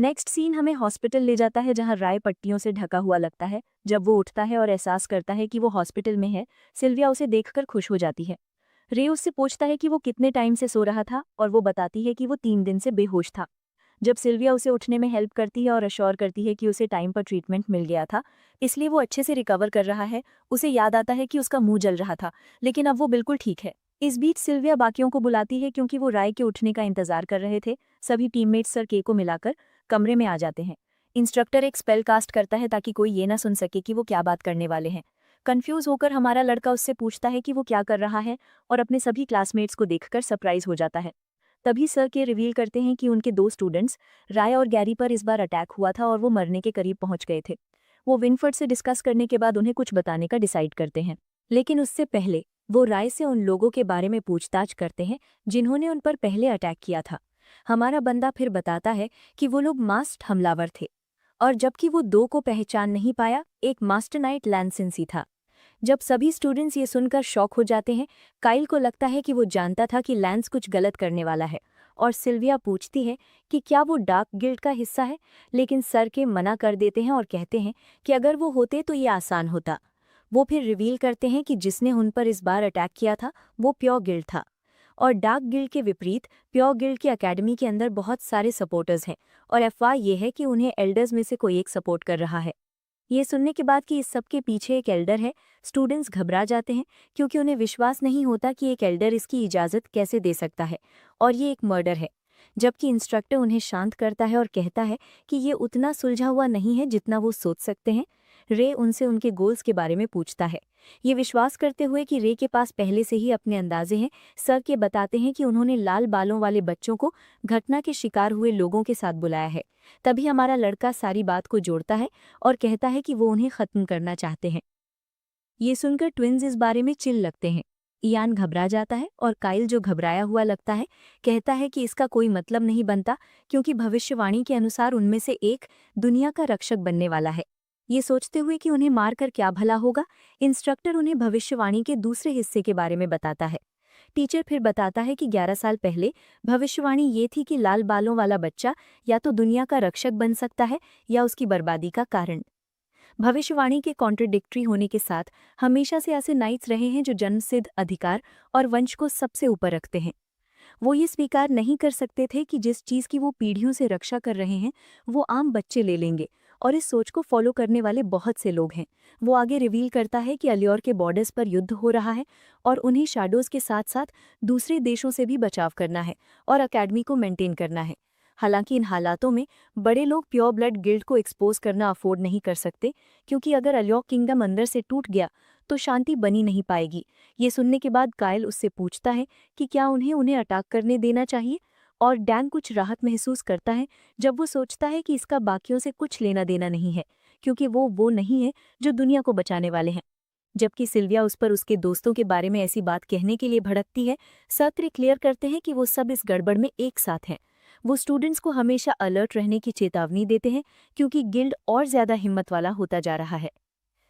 Next scene हमें hospital ले जाता है जहां राय पट्टियों से ढका हुआ लगता है। जब वो उठता है और एहसास करता है कि वो हॉस्पिटल में है, सिल्विया उसे देखकर खुश हो जाती है। रे उससे पूछता है कि वो कितने टाइम से सो रहा था और वो बताती है कि वो 3 दिन से बेहोश था। जब सिल्विया उसे उठने में हेल्प करती है और अश्योर करती है कि उसे टाइम पर ट्रीटमेंट मिल गया था, इसलिए वो अच्छे से रिकवर कर रहा है, उसे याद आता है कि उसका मुंह जल रहा था, लेकिन अब वो बिल्कुल ठीक है। इस बीच सिल्विया बाकियों को बुलाती है क्योंकि वो राय के उठने का इंतजार कर रहे थे। सभी टीममेट्स सर के को मिलाकर कमरे में आ जाते हैं। इंस्ट्रक्टर एक स्पेल कास्ट करता है ताकि कोई ये ना सुन सके कि वो क्या बात करने वाले हैं। कंफ्यूज होकर हमारा लड़का उससे पूछता है कि वो क्या कर रहा है और अपने सभी क्लासमेट्स को देखकर सरप्राइज हो जाता है। तभी सर के रिवील करते हैं कि उनके 2 स्टूडेंट्स राय और गैरी पर इस बार अटैक हुआ था और वो मरने के करीब पहुंच गए थे। वो विनफर्ड से डिस्कस करने के बाद उन्हें कुछ बताने का डिसाइड करते हैं, लेकिन उससे पहले वो राय से उन लोगों के बारे में पूछताछ करते हैं जिन्होंने उन पर पहले अटैक किया था। हमारा बंदा फिर बताता है कि वो लोग मास्क्ड हमलावर थे और जबकि वो 2 को पहचान नहीं पाया, एक मास्टरनाइट लैंसेंसी था। जब सभी स्टूडेंट्स ये सुनकर शॉक हो जाते हैं, काइल को लगता है कि वो जानता था कि लैंस कुछ गलत करने वाला है और सिल्विया पूछती है कि क्या वो डार्क गिल्ड का हिस्सा है, लेकिन सर के मना कर देते हैं और कहते हैं कि अगर वो होते तो ये आसान होता। वो फिर रिवील करते हैं कि जिसने उन पर इस बार अटैक किया था वो प्योर गिल्ड था और डार्क गिल्ड के विपरीत प्योर गिल्ड की एकेडमी के अंदर बहुत सारे सपोर्टर्स हैं और अफवाह ये है कि उन्हें एल्डर्स में से कोई एक सपोर्ट कर रहा है। ये सुनने के बाद कि इस सब के पीछे एक एल्डर है, स्टूडेंट्स घबरा जाते हैं क्योंकि उन्हें विश्वास नहीं होता कि एक एल्डर इसकी इजाज़त कैसे दे सकता है और ये एक मर्डर है। जबकि इंस्ट्रक्टर उन्हें शांत करता है और कहता है कि ये उतना सुलझा हुआ नहीं है जितना वो सोच सकते हैं। रे उनसे उनके गोल्स के बारे में पूछता है, ये विश्वास करते हुए कि रे के पास पहले से ही अपने अंदाजे हैं। सर के बताते हैं कि उन्होंने लाल बालों वाले बच्चों को घटना के शिकार हुए लोगों के साथ बुलाया है। तभी हमारा लड़का सारी बात को जोड़ता है और कहता है कि वो उन्हें खत्म करना चाहते हैं। ये सुनकर ट्विन्स इस बारे में चिल लगते हैं। इयान घबरा जाता है और काइल, जो घबराया हुआ लगता है, कहता है कि इसका कोई मतलब नहीं बनता क्योंकि भविष्यवाणी के अनुसार उनमें से एक दुनिया का रक्षक बनने वाला है। ये सोचते हुए कि उन्हें मारकर क्या भला होगा, इंस्ट्रक्टर उन्हें भविष्यवाणी के दूसरे हिस्से के बारे में बताता है। टीचर फिर बताता है कि 11 साल पहले भविष्यवाणी ये थी कि लाल बालों वाला बच्चा या तो दुनिया का रक्षक बन सकता है या उसकी बर्बादी का कारण। भविष्यवाणी के कॉन्ट्रडिक्टरी होने के साथ हमेशा से ऐसे नाइट्स रहे हैं जो जन्मसिद्ध अधिकार और वंश को सबसे ऊपर रखते हैं। वो ये स्वीकार नहीं कर सकते थे कि जिस चीज़ की वो पीढ़ियों से रक्षा कर रहे हैं वो आम बच्चे ले लेंगे, और इस सोच को फॉलो करने वाले बहुत से लोग हैं। वो आगे रिवील करता है कि अलियोर के बॉर्डर्स पर युद्ध हो रहा है और उन्हें शैडोज के साथ साथ दूसरे देशों से भी बचाव करना है और अकेडमी को मेंटेन करना है। हालांकि इन हालातों में बड़े लोग प्योर ब्लड गिल्ड को एक्सपोज करना अफोर्ड नहीं कर सकते, क्योंकि अगर अलियोर किंगडम अंदर से टूट गया तो शांति बनी नहीं पाएगी। ये सुनने के बाद काइल उससे पूछता है कि क्या उन्हें अटैक करने देना चाहिए, और डैन कुछ राहत महसूस करता है जब वो सोचता है कि इसका बाकियों से कुछ लेना देना नहीं है, क्योंकि वो नहीं है जो दुनिया को बचाने वाले हैं। जबकि सिल्विया उस पर उसके दोस्तों के बारे में ऐसी बात कहने के लिए भड़कती है, सत्र क्लियर करते हैं कि वो सब इस गड़बड़ में एक साथ हैं। वो स्टूडेंट्स को हमेशा अलर्ट रहने की चेतावनी देते हैं क्योंकि गिल्ड और ज्यादा हिम्मत वाला होता जा रहा है।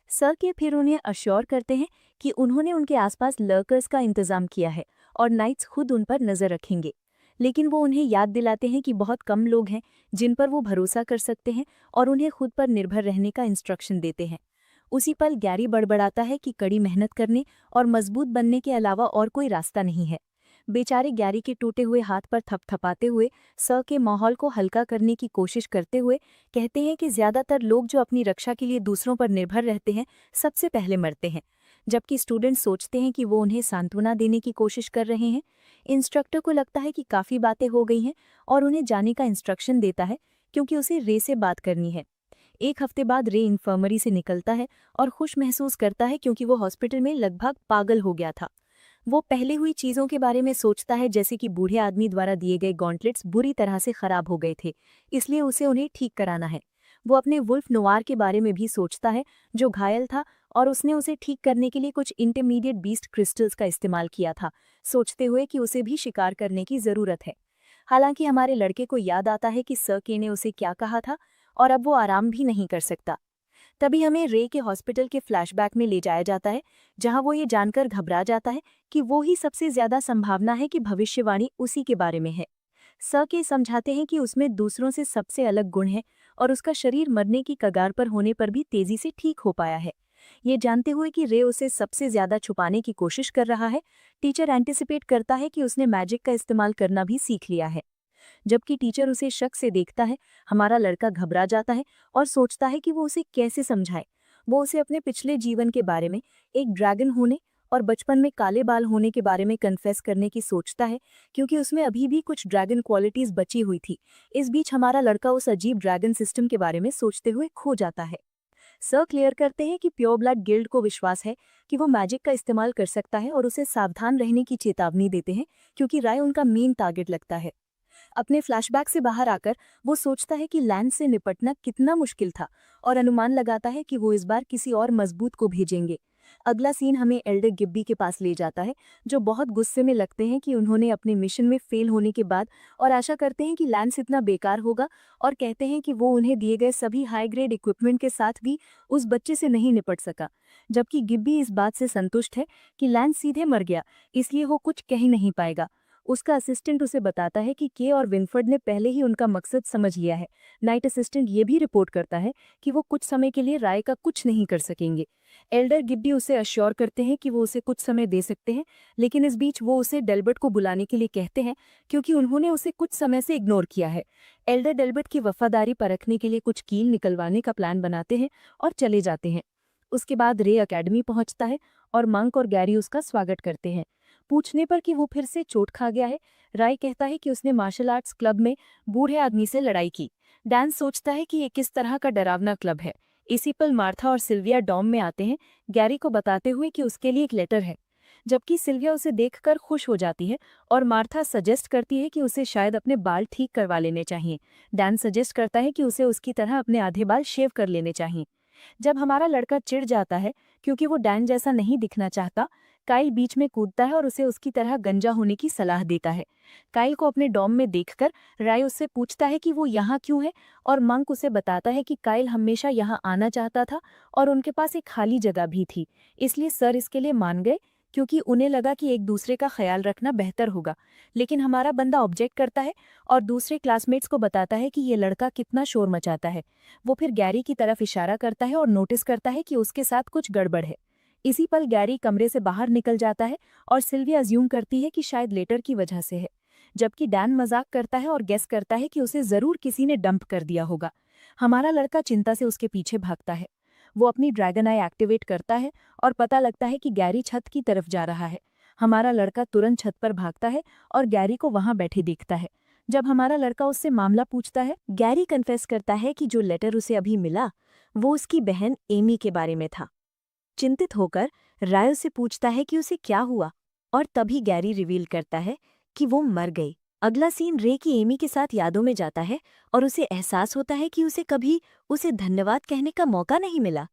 सर के फिर उन्हें अश्योर करते हैं कि उन्होंने उनके आसपास लर्कर्स का इंतजाम किया है और नाइट्स खुद उन पर नजर रखेंगे, लेकिन वो उन्हें याद दिलाते हैं कि बहुत कम लोग हैं जिन पर वो भरोसा कर सकते हैं और उन्हें खुद पर निर्भर रहने का इंस्ट्रक्शन देते हैं। उसी पल गैरी बड़बड़ाता है कि कड़ी मेहनत करने और मजबूत बनने के अलावा और कोई रास्ता नहीं है। बेचारे गैरी के टूटे हुए हाथ पर थपथपाते हुए सर के माहौल को हल्का करने की कोशिश करते हुए कहते हैं कि ज्यादातर लोग जो अपनी रक्षा के लिए दूसरों पर निर्भर रहते हैं सबसे पहले मरते हैं, जबकि स्टूडेंट सोचते हैं कि वो उन्हें सांत्वना देने की कोशिश कर रहे हैं। इंस्ट्रक्टर को लगता है कि काफ़ी बातें हो गई हैं और उन्हें जाने का इंस्ट्रक्शन देता है क्योंकि उसे रे से बात करनी है। एक हफ्ते बाद रे इन्फर्मरी से निकलता है और खुश महसूस करता है क्योंकि वो हॉस्पिटल में लगभग पागल हो गया था। वो पहले हुई चीज़ों के बारे में सोचता है, जैसे कि बूढ़े आदमी द्वारा दिए गए गॉन्टलेट्स बुरी तरह से खराब हो गए थे, इसलिए उसे उन्हें ठीक कराना है। वो अपने वुल्फ नोवार के बारे में भी सोचता है जो घायल था और उसने उसे ठीक करने के लिए कुछ इंटरमीडिएट बीस्ट क्रिस्टल्स का इस्तेमाल किया था, सोचते हुए कि उसे भी शिकार करने की ज़रूरत है। हालांकि हमारे लड़के को याद आता है कि सर के ने उसे क्या कहा था और अब वो आराम भी नहीं कर सकता। तभी हमें रे के हॉस्पिटल के फ्लैशबैक में ले जाया जाता है, जहां वो ये जानकर घबरा जाता है कि वो ही सबसे ज्यादा संभावना है कि भविष्यवाणी उसी के बारे में है। के समझाते हैं कि उसमें दूसरों से सबसे अलग गुण है और उसका शरीर मरने की कगार पर होने पर भी तेजी से ठीक हो पाया है। ये जानते हुए कि रे उसे सबसे ज्यादा छुपाने की कोशिश कर रहा है, टीचर एंटिसिपेट करता है कि उसने मैजिक का इस्तेमाल करना भी सीख लिया है। जबकि टीचर उसे शक से देखता है, हमारा लड़का घबरा जाता है और सोचता है कि वो उसे कैसे समझाए। वो उसे अपने पिछले जीवन के बारे में, एक ड्रैगन होने और बचपन में काले बाल होने के बारे में कन्फेस करने की सोचता है, क्योंकि उसमें अभी भी कुछ ड्रैगन क्वालिटीज बची हुई थी। इस बीच हमारा लड़का उस अजीब ड्रैगन सिस्टम के बारे में सोचते हुए खो जाता है। सर क्लियर करते हैं कि प्योर ब्लड गिल्ड को विश्वास है कि वो मैजिक का इस्तेमाल कर सकता है और उसे सावधान रहने की चेतावनी देते हैं, क्योंकि राय उनका मेन टारगेट लगता है। अपने फ्लैशबैक से बाहर आकर वो सोचता है कि लैंस से निपटना कितना मुश्किल था और अनुमान लगाता है कि वो इस बार किसी और मजबूत को भेजेंगे। अगला सीन हमें एल्डर गिब्बी के पास ले जाता है, जो बहुत गुस्से में लगते हैं कि उन्होंने अपने मिशन में फेल होने के बाद, और आशा करते हैं कि लैंस इतना बेकार होगा, और कहते हैं कि वो उन्हें दिए गए सभी हाई ग्रेड इक्विपमेंट के साथ भी उस बच्चे से नहीं निपट सका। जबकि गिब्बी इस बात से संतुष्ट है कि लैंस सीधे मर गया, इसलिए वो कुछ कह ही नहीं पाएगा। उसका असिस्टेंट उसे बताता है कि के और विनफर्ड ने पहले ही उनका मकसद समझ लिया है। नाइट असिस्टेंट ये भी रिपोर्ट करता है कि वो कुछ समय के लिए राय का कुछ नहीं कर सकेंगे। एल्डर गिब्बी उसे अश्योर करते हैं कि वो उसे कुछ समय दे सकते हैं, लेकिन इस बीच वो उसे डेल्बर्ट को बुलाने के लिए कहते हैं, क्योंकि उन्होंने उसे कुछ समय से इग्नोर किया है। एल्डर डेल्बर्ट की वफादारी परखने के लिए कुछ कील निकलवाने का प्लान बनाते हैं और चले जाते हैं। उसके बाद रे अकेडमी पहुंचता है और मंक और गैरी उसका स्वागत करते हैं। पूछने पर कि वो फिर से चोट खा गया है, राय कहता है कि उसने मार्शल आर्ट्स क्लब में बूढ़े आदमी से लड़ाई की। डैन सोचता है कि ये किस तरह का डरावना क्लब है। इसी पल मार्था और सिल्विया डॉम में आते हैं, गैरी को बताते हुए कि उसके लिए एक लेटर है। जबकि सिल्विया उसे देखकर खुश हो जाती है और मार्था सजेस्ट करती है कि उसे शायद अपने बाल ठीक करवा लेने चाहिए। डैन सजेस्ट करता है कि उसे उसकी तरह अपने आधे बाल शेव कर लेने चाहिए। जब हमारा लड़का चिढ़ जाता है, क्योंकि वो डैन जैसा नहीं दिखना चाहता, काइल बीच में कूदता है और उसे उसकी तरह गंजा होने की सलाह देता है। काइल को अपने डॉम में देखकर राय उससे पूछता है कि वो यहाँ क्यों है, और मंक उसे बताता है कि काइल हमेशा यहाँ आना चाहता था और उनके पास एक खाली जगह भी थी, इसलिए सर इसके लिए मान गए, क्योंकि उन्हें लगा कि एक दूसरे का ख्याल रखना बेहतर होगा। लेकिन हमारा बंदा ऑब्जेक्ट करता है और दूसरे क्लासमेट्स को बताता है कि ये लड़का कितना शोर मचाता है। वो फिर गैरी की तरफ इशारा करता है और नोटिस करता है कि उसके साथ कुछ गड़बड़ है। इसी पल गैरी कमरे से बाहर निकल जाता है और सिल्विया अज्यूम करती है कि शायद लेटर की वजह से है, जबकि डैन मजाक करता है और गेस करता है कि उसे जरूर किसी ने डंप कर दिया होगा। हमारा लड़का चिंता से उसके पीछे भागता है। वो अपनी ड्रैगन आई एक्टिवेट करता है और पता लगता है कि गैरी छत की तरफ जा रहा है। हमारा लड़का तुरंत छत पर भागता है और गैरी को वहां बैठे देखता है। जब हमारा लड़का उससे मामला पूछता है, गैरी कन्फेस करता है कि जो लेटर उसे अभी मिला वो उसकी बहन एमी के बारे में था। चिंतित होकर राय उससे पूछता है कि उसे क्या हुआ, और तभी गैरी रिवील करता है कि वो मर गई। अगला सीन रे की एमी के साथ यादों में जाता है और उसे एहसास होता है कि उसे कभी उसे धन्यवाद कहने का मौका नहीं मिला।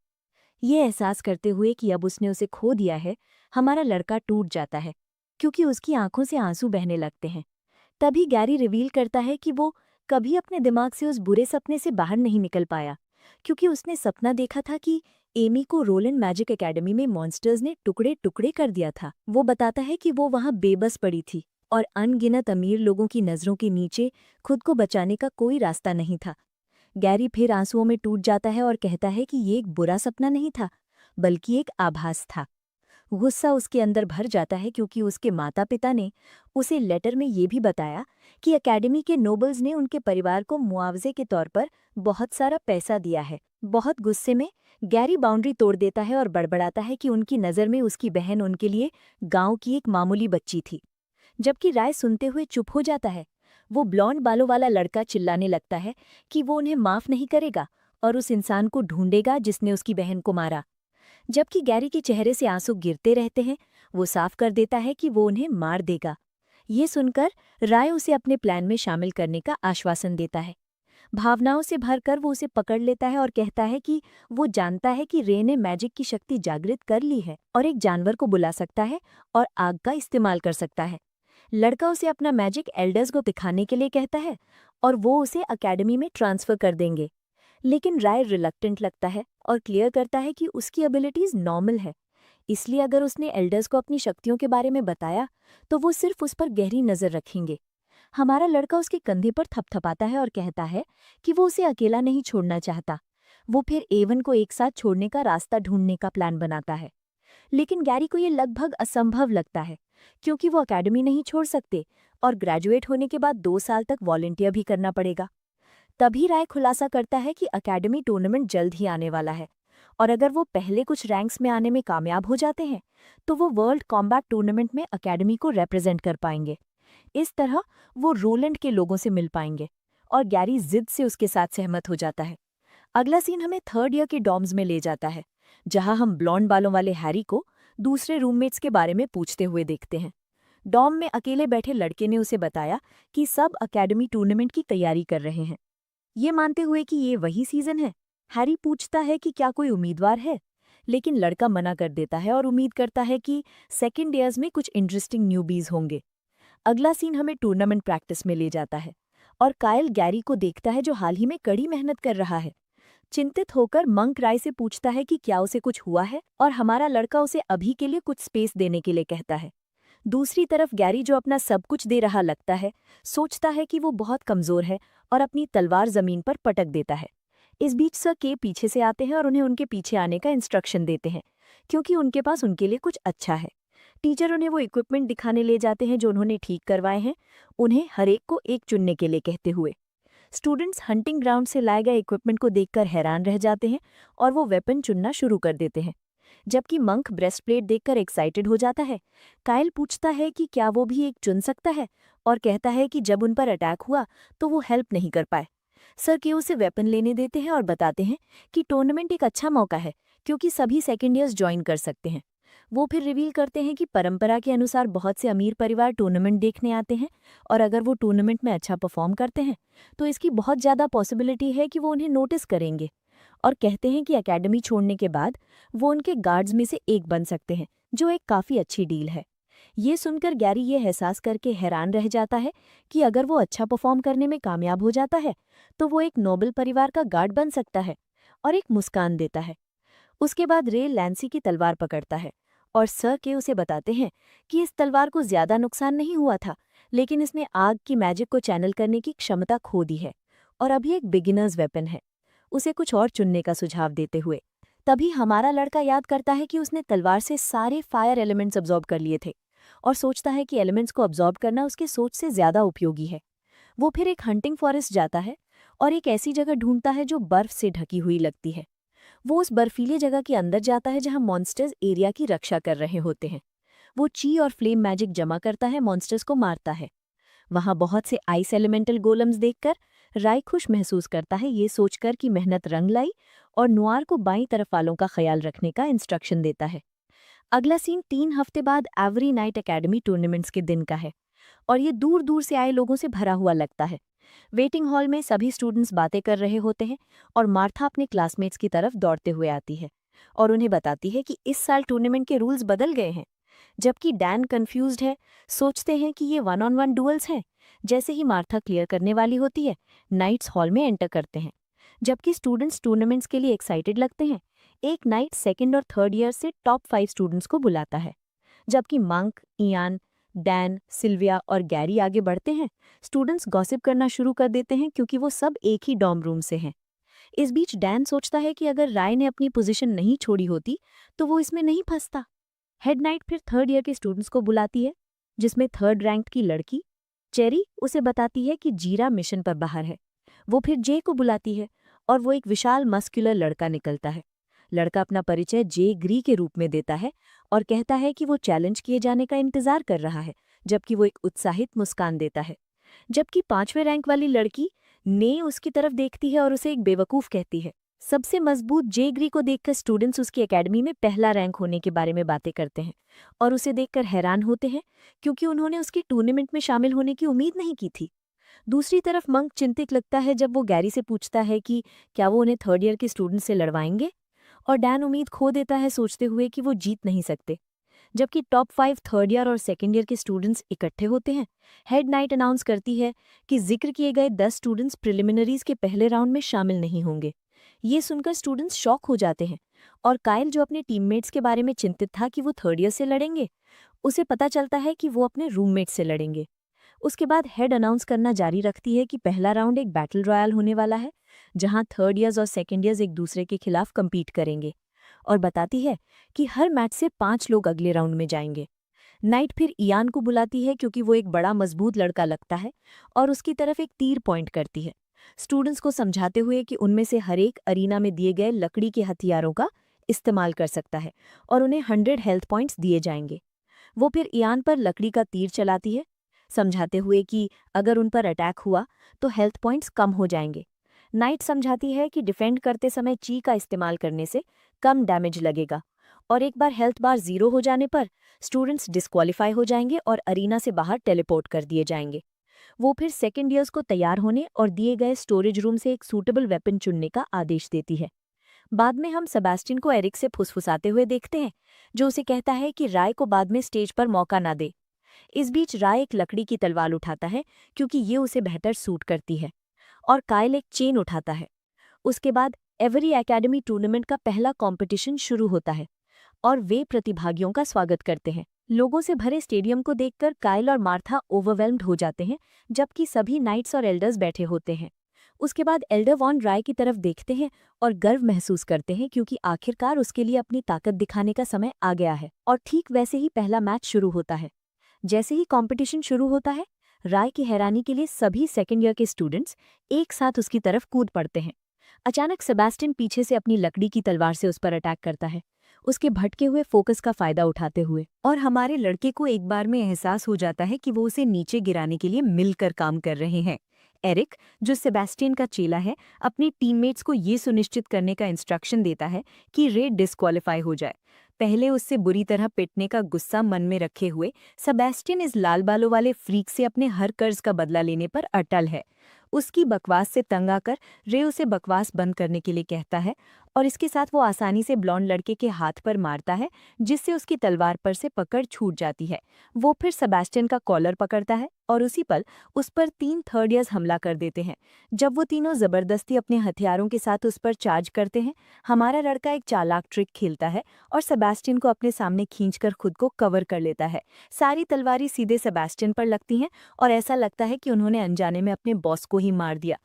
ये एहसास करते हुए कि अब उसने उसे खो दिया है, हमारा लड़का टूट जाता है, क्योंकि उसकी आंखों से आंसू बहने लगते हैं। तभी गैरी रिवील करता है कि वो कभी अपने दिमाग से उस बुरे सपने से बाहर नहीं निकल पाया, क्योंकि उसने सपना देखा था कि एमी को रोलैंड मैजिक एकेडमी में मॉन्स्टर्स ने टुकड़े टुकड़े कर दिया था। वो बताता है कि वो वहां बेबस पड़ी थी और अनगिनत अमीर लोगों की नजरों के नीचे खुद को बचाने का कोई रास्ता नहीं था। गैरी फिर आंसुओं में टूट जाता है और कहता है कि ये एक बुरा सपना नहीं था, बल्कि एक आभास था। गुस्सा उसके अंदर भर जाता है, क्योंकि उसके माता पिता ने उसे लेटर में ये भी बताया कि एकेडमी के नोबल्स ने उनके परिवार को मुआवजे के तौर पर बहुत सारा पैसा दिया है। बहुत गुस्से में गैरी बाउंड्री तोड़ देता है और बड़बड़ाता है कि उनकी नज़र में उसकी बहन उनके लिए गांव की एक मामूली बच्ची थी। जबकि राय सुनते हुए चुप हो जाता है। वो ब्लॉन्ड बालों वाला लड़का चिल्लाने लगता है कि वो उन्हें माफ नहीं करेगा और उस इंसान को ढूंढेगा जिसने उसकी बहन को मारा। जबकि गैरी के चेहरे से आंसू गिरते रहते हैं, वो साफ कर देता है कि वो उन्हें मार देगा। ये सुनकर राय उसे अपने प्लान में शामिल करने का आश्वासन देता है। भावनाओं से भरकर वो उसे पकड़ लेता है और कहता है कि वो जानता है कि रे ने मैजिक की शक्ति जागृत कर ली है और एक जानवर को बुला सकता है और आग का इस्तेमाल कर सकता है। लड़का उसे अपना मैजिक एल्डर्स को दिखाने के लिए कहता है और वो उसे एकेडमी में ट्रांसफर कर देंगे। लेकिन राय रिलक्टेंट लगता है और क्लियर करता है कि उसकी एबिलिटीज नॉर्मल है, इसलिए अगर उसने एल्डर्स को अपनी शक्तियों के बारे में बताया तो वो सिर्फ उस पर गहरी नजर रखेंगे। हमारा लड़का उसके कंधे पर थपथपाता है और कहता है कि वो उसे अकेला नहीं छोड़ना चाहता। वो फिर एवन को एक साथ छोड़ने का रास्ता ढूंढने का प्लान बनाता है। लेकिन गैरी को ये लगभग असंभव लगता है, क्योंकि वो अकेडमी नहीं छोड़ सकते और ग्रेजुएट होने के बाद 2 साल तक वॉलंटियर भी करना पड़ेगा। तभी राय खुलासा करता है कि अकेडमी टूर्नामेंट जल्द ही आने वाला है, और अगर वो पहले कुछ रैंक्स में आने में कामयाब हो जाते हैं तो वो वर्ल्ड कॉम्बैट टूर्नामेंट में अकेडमी को रिप्रेजेंट कर पाएंगे। इस तरह वो रोलैंड के लोगों से मिल पाएंगे, और गैरी जिद से उसके साथ सहमत हो जाता है। अगला सीन हमें 3rd ईयर के डॉर्म्स में ले जाता है, जहां हम ब्लॉन्ड बालों वाले हैरी को दूसरे रूममेट्स के बारे में पूछते हुए देखते हैं। डॉर्म में अकेले बैठे लड़के ने उसे बताया कि सब अकेडमी टूर्नामेंट की तैयारी कर रहे हैं। ये मानते हुए कि ये वही सीजन है, हैरी पूछता है कि क्या कोई उम्मीदवार है, लेकिन लड़का मना कर देता है और उम्मीद करता है कि 2nd ईयर्स में कुछ इंटरेस्टिंग न्यूबीज होंगे। अगला सीन हमें टूर्नामेंट प्रैक्टिस में ले जाता है, और काइल गैरी को देखता है जो हाल ही में कड़ी मेहनत कर रहा है। चिंतित होकर मंक राय से पूछता है कि क्या उसे कुछ हुआ है, और हमारा लड़का उसे अभी के लिए कुछ स्पेस देने के लिए कहता है। दूसरी तरफ गैरी, जो अपना सब कुछ दे रहा लगता है, सोचता है कि वो बहुत कमजोर है और अपनी तलवार जमीन पर पटक देता है। इस बीच सर के पीछे से आते हैं और उन्हें उनके पीछे आने का इंस्ट्रक्शन देते हैं, क्योंकि उनके पास उनके लिए कुछ अच्छा है। टीचर उन्हें वो इक्विपमेंट दिखाने ले जाते हैं जो उन्होंने ठीक करवाए हैं, उन्हें हर एक को एक चुनने के लिए कहते हुए। स्टूडेंट्स हंटिंग ग्राउंड से लाए गए इक्विपमेंट को देखकर हैरान रह जाते हैं और वो वेपन चुनना शुरू कर देते हैं। जबकि मंक ब्रेस्ट प्लेट देखकर एक्साइटेड हो जाता है। काइल पूछता है कि क्या वो भी एक चुन सकता है, और कहता है कि जब उन पर अटैक हुआ तो वो हेल्प नहीं कर पाए। सर के उसे वेपन लेने देते हैं और बताते हैं कि टूर्नामेंट एक अच्छा मौका है, क्योंकि सभी 2nd ईयर्स ज्वाइन कर सकते हैं। वो फिर रिवील करते हैं कि परंपरा के अनुसार बहुत से अमीर परिवार टूर्नामेंट देखने आते हैं, और अगर वो टूर्नामेंट में अच्छा परफॉर्म करते हैं तो इसकी बहुत ज़्यादा पॉसिबिलिटी है कि वो उन्हें नोटिस करेंगे, और कहते हैं कि अकेडमी छोड़ने के बाद वो उनके गार्ड्स में से एक बन सकते हैं, जो एक काफ़ी अच्छी डील है। ये सुनकर गैरी ये एहसास करके हैरान रह जाता है कि अगर वो अच्छा परफॉर्म करने में कामयाब हो जाता है तो वो एक नोबल परिवार का गार्ड बन सकता है, और एक मुस्कान देता है। उसके बाद रे लैंसी की तलवार पकड़ता है, और सर के उसे बताते हैं कि इस तलवार को ज्यादा नुकसान नहीं हुआ था, लेकिन इसने आग की मैजिक को चैनल करने की क्षमता खो दी है, और अभी एक बिगिनर्स वेपन है। उसे कुछ और चुनने का सुझाव देते हुए तभी हमारा लड़का याद करता है कि उसने तलवार से सारे फायर एलिमेंट्स अब्जॉर्ब कर लिए थे, और सोचता है कि एलिमेंट्स को अब्जॉर्ब करना उसके सोच से ज्यादा उपयोगी है। वो फिर एक हंटिंग फॉरेस्ट जाता है और एक ऐसी जगह ढूंढता है जो बर्फ से ढकी हुई लगती है। वो उस बर्फीले जगह के अंदर जाता है जहां मॉन्स्टर्स एरिया की रक्षा कर रहे होते हैं। वो ची और फ्लेम मैजिक जमा करता है, मॉन्स्टर्स को मारता है। वहां बहुत से आइस एलिमेंटल गोलम्स देखकर राय खुश महसूस करता है, ये सोचकर कि मेहनत रंग लाई, और नुआर को बाईं तरफ वालों का ख्याल रखने का इंस्ट्रक्शन देता है। अगला सीन 3 हफ्ते बाद एवरी नाइट एकेडमी टूर्नामेंट्स के दिन का है, और ये दूर दूर से आए लोगों से भरा हुआ लगता है। वेटिंग हॉल में सभी स्टूडेंट्स बातें कर रहे होते हैं, और मार्था अपने क्लासमेट्स की तरफ दौड़ते हुए आती है और उन्हें बताती है कि इस साल टूर्नामेंट के रूल्स बदल गए हैं। जबकि डैन कंफ्यूज्ड है, सोचते हैं कि ये 1-on-1 डुअल्स हैं। जैसे ही मार्था क्लियर करने वाली होती है, नाइट्स हॉल में एंटर करते हैं। जबकि स्टूडेंट्स टूर्नामेंट्स के लिए एक्साइटेड लगते हैं, एक नाइट 2nd और 3rd ईयर से टॉप 5 स्टूडेंट्स को बुलाता है। जबकि मंक, इयान, डैन, सिल्विया और गैरी आगे बढ़ते हैं, स्टूडेंट्स गॉसिप करना शुरू कर देते हैं, क्योंकि वो सब एक ही डॉर्म रूम से हैं। इस बीच डैन सोचता है कि अगर राय ने अपनी पोजीशन नहीं छोड़ी होती तो वो इसमें नहीं फंसता। हेड नाइट फिर 3rd ईयर के स्टूडेंट्स को बुलाती है, जिसमें 3rd रैंक की लड़की चेरी उसे बताती है कि जीरा मिशन पर बाहर है। वो फिर जे को बुलाती है, और वो एक विशाल मस्कुलर लड़का निकलता है। लड़का अपना परिचय जे ग्री के रूप में देता है और कहता है कि वो चैलेंज किए जाने का इंतजार कर रहा है, जबकि वो एक उत्साहित मुस्कान देता है। जबकि 5वें रैंक वाली लड़की ने उसकी तरफ देखती है और उसे एक बेवकूफ़ कहती है। सबसे मजबूत जे ग्री को देखकर स्टूडेंट्स उसकी एकेडमी में पहला रैंक होने के बारे में बातें करते हैं, और उसे देखकर हैरान होते हैं, क्योंकि उन्होंने उसकी टूर्नामेंट में शामिल होने की उम्मीद नहीं की थी। दूसरी तरफ मंक चिंतित लगता है जब वो गैरी से पूछता है कि क्या वो उन्हें 3rd ईयर के स्टूडेंट से लड़वाएंगे, और डैन उम्मीद खो देता है, सोचते हुए कि वो जीत नहीं सकते। जबकि टॉप 5 3rd ईयर और 2nd ईयर के स्टूडेंट्स इकट्ठे होते हैं, हेड नाइट अनाउंस करती है कि जिक्र किए गए 10 स्टूडेंट्स प्रिलिमिनरीज के पहले राउंड में शामिल नहीं होंगे। ये सुनकर स्टूडेंट्स शॉक हो जाते हैं, और काइल, जो अपने टीममेट्स के बारे में चिंतित था कि वो 3rd ईयर से लड़ेंगे, उसे पता चलता है कि वो अपने रूममेट से लड़ेंगे। उसके बाद हेड अनाउंस करना जारी रखती है कि पहला राउंड एक बैटल रॉयल होने वाला है, जहां थर्ड ईयर्स और सेकेंड ईयर्स एक दूसरे के खिलाफ compete करेंगे, और बताती है कि हर मैच से 5 लोग अगले राउंड में जाएंगे। नाइट फिर इयान को बुलाती है क्योंकि वो एक बड़ा मजबूत लड़का लगता है, और उसकी तरफ एक तीर पॉइंट करती है, स्टूडेंट्स को समझाते हुए कि उनमें से हर एक अरीना में दिए गए लकड़ी के हथियारों का इस्तेमाल कर सकता है और उन्हें 100 हेल्थ पॉइंट्स दिए जाएंगे। वो फिर इयान पर लकड़ी का तीर चलाती है, समझाते हुए कि अगर उन पर अटैक हुआ तो हेल्थ पॉइंट्स कम हो जाएंगे। नाइट समझाती है कि डिफेंड करते समय ची का इस्तेमाल करने से कम डैमेज लगेगा, और एक बार हेल्थ बार 0 हो जाने पर स्टूडेंट्स डिस्क्वालीफाई हो जाएंगे और अरीना से बाहर टेलीपोर्ट कर दिए जाएंगे। वो फिर सेकेंड ईयर्स को तैयार होने और दिए गए स्टोरेज रूम से एक सूटेबल वेपन चुनने का आदेश देती है। बाद में हम सेबेस्टियन को एरिक से फुसफुसाते हुए देखते हैं, जो उसे कहता है कि राय को बाद में स्टेज पर मौका ना दे। इस बीच राय एक लकड़ी की तलवार उठाता है क्योंकि ये उसे बेहतर सूट करती है, और काइल एक चेन उठाता है। उसके बाद एवरी एकेडमी टूर्नामेंट का पहला कंपटीशन शुरू होता है और वे प्रतिभागियों का स्वागत करते हैं। लोगों से भरे स्टेडियम को देखकर काइल और मार्था ओवरवेल्म्ड हो जाते हैं, जबकि सभी नाइट्स और एल्डर्स बैठे होते हैं। उसके बाद एल्डर वॉन राय की तरफ देखते हैं और गर्व महसूस करते हैं क्योंकि आखिरकार उसके लिए अपनी ताकत दिखाने का समय आ गया है। और ठीक वैसे ही पहला मैच शुरू होता है। जैसे ही कंपटीशन शुरू होता है, राय की हैरानी के लिए सभी सेकेंड ईयर के स्टूडेंट्स एक साथ उसकी तरफ कूद पड़ते हैं। अचानक सेबेस्टियन पीछे से अपनी लकड़ी की तलवार से उस पर अटैक करता है, उसके भटके हुए फोकस का फायदा उठाते हुए। और हमारे लड़के को एक बार में एहसास हो जाता है कि वो उसे नीचे गिराने के लिए मिलकर काम कर रहे हैं। एरिक, जो सेबेस्टियन का चेला है, अपनी टीममेट्स को ये सुनिश्चित करने का इंस्ट्रक्शन देता है कि रे डिस्क्वालीफाई हो जाए। पहले उससे बुरी तरह पिटने का गुस्सा मन में रखे हुए सेबेस्टियन इस लाल बालों वाले फ्रीक से अपने हर कर्ज का बदला लेने पर अटल है। उसकी बकवास से तंग आकर रे उसे बकवास बंद करने के लिए कहता है, और इसके साथ वो आसानी से ब्लॉन्ड लड़के के हाथ पर मारता है, जिससे उसकी तलवार पर से पकड़ छूट जाती है। वो फिर सेबेस्टियन का कॉलर पकड़ता है और उसी पल उस पर 3 थर्ड ईयर्स हमला कर देते हैं। जब वो तीनों जबरदस्ती अपने हथियारों के साथ उस पर चार्ज करते हैं, हमारा लड़का एक चालाक ट्रिक खेलता है और सेबेस्टियन को अपने सामने खींचकर खुद को कवर कर लेता है। सारी तलवारें सीधे सेबेस्टियन पर लगती हैं और ऐसा लगता है कि उन्होंने अनजाने में अपने बॉस को ही मार दिया।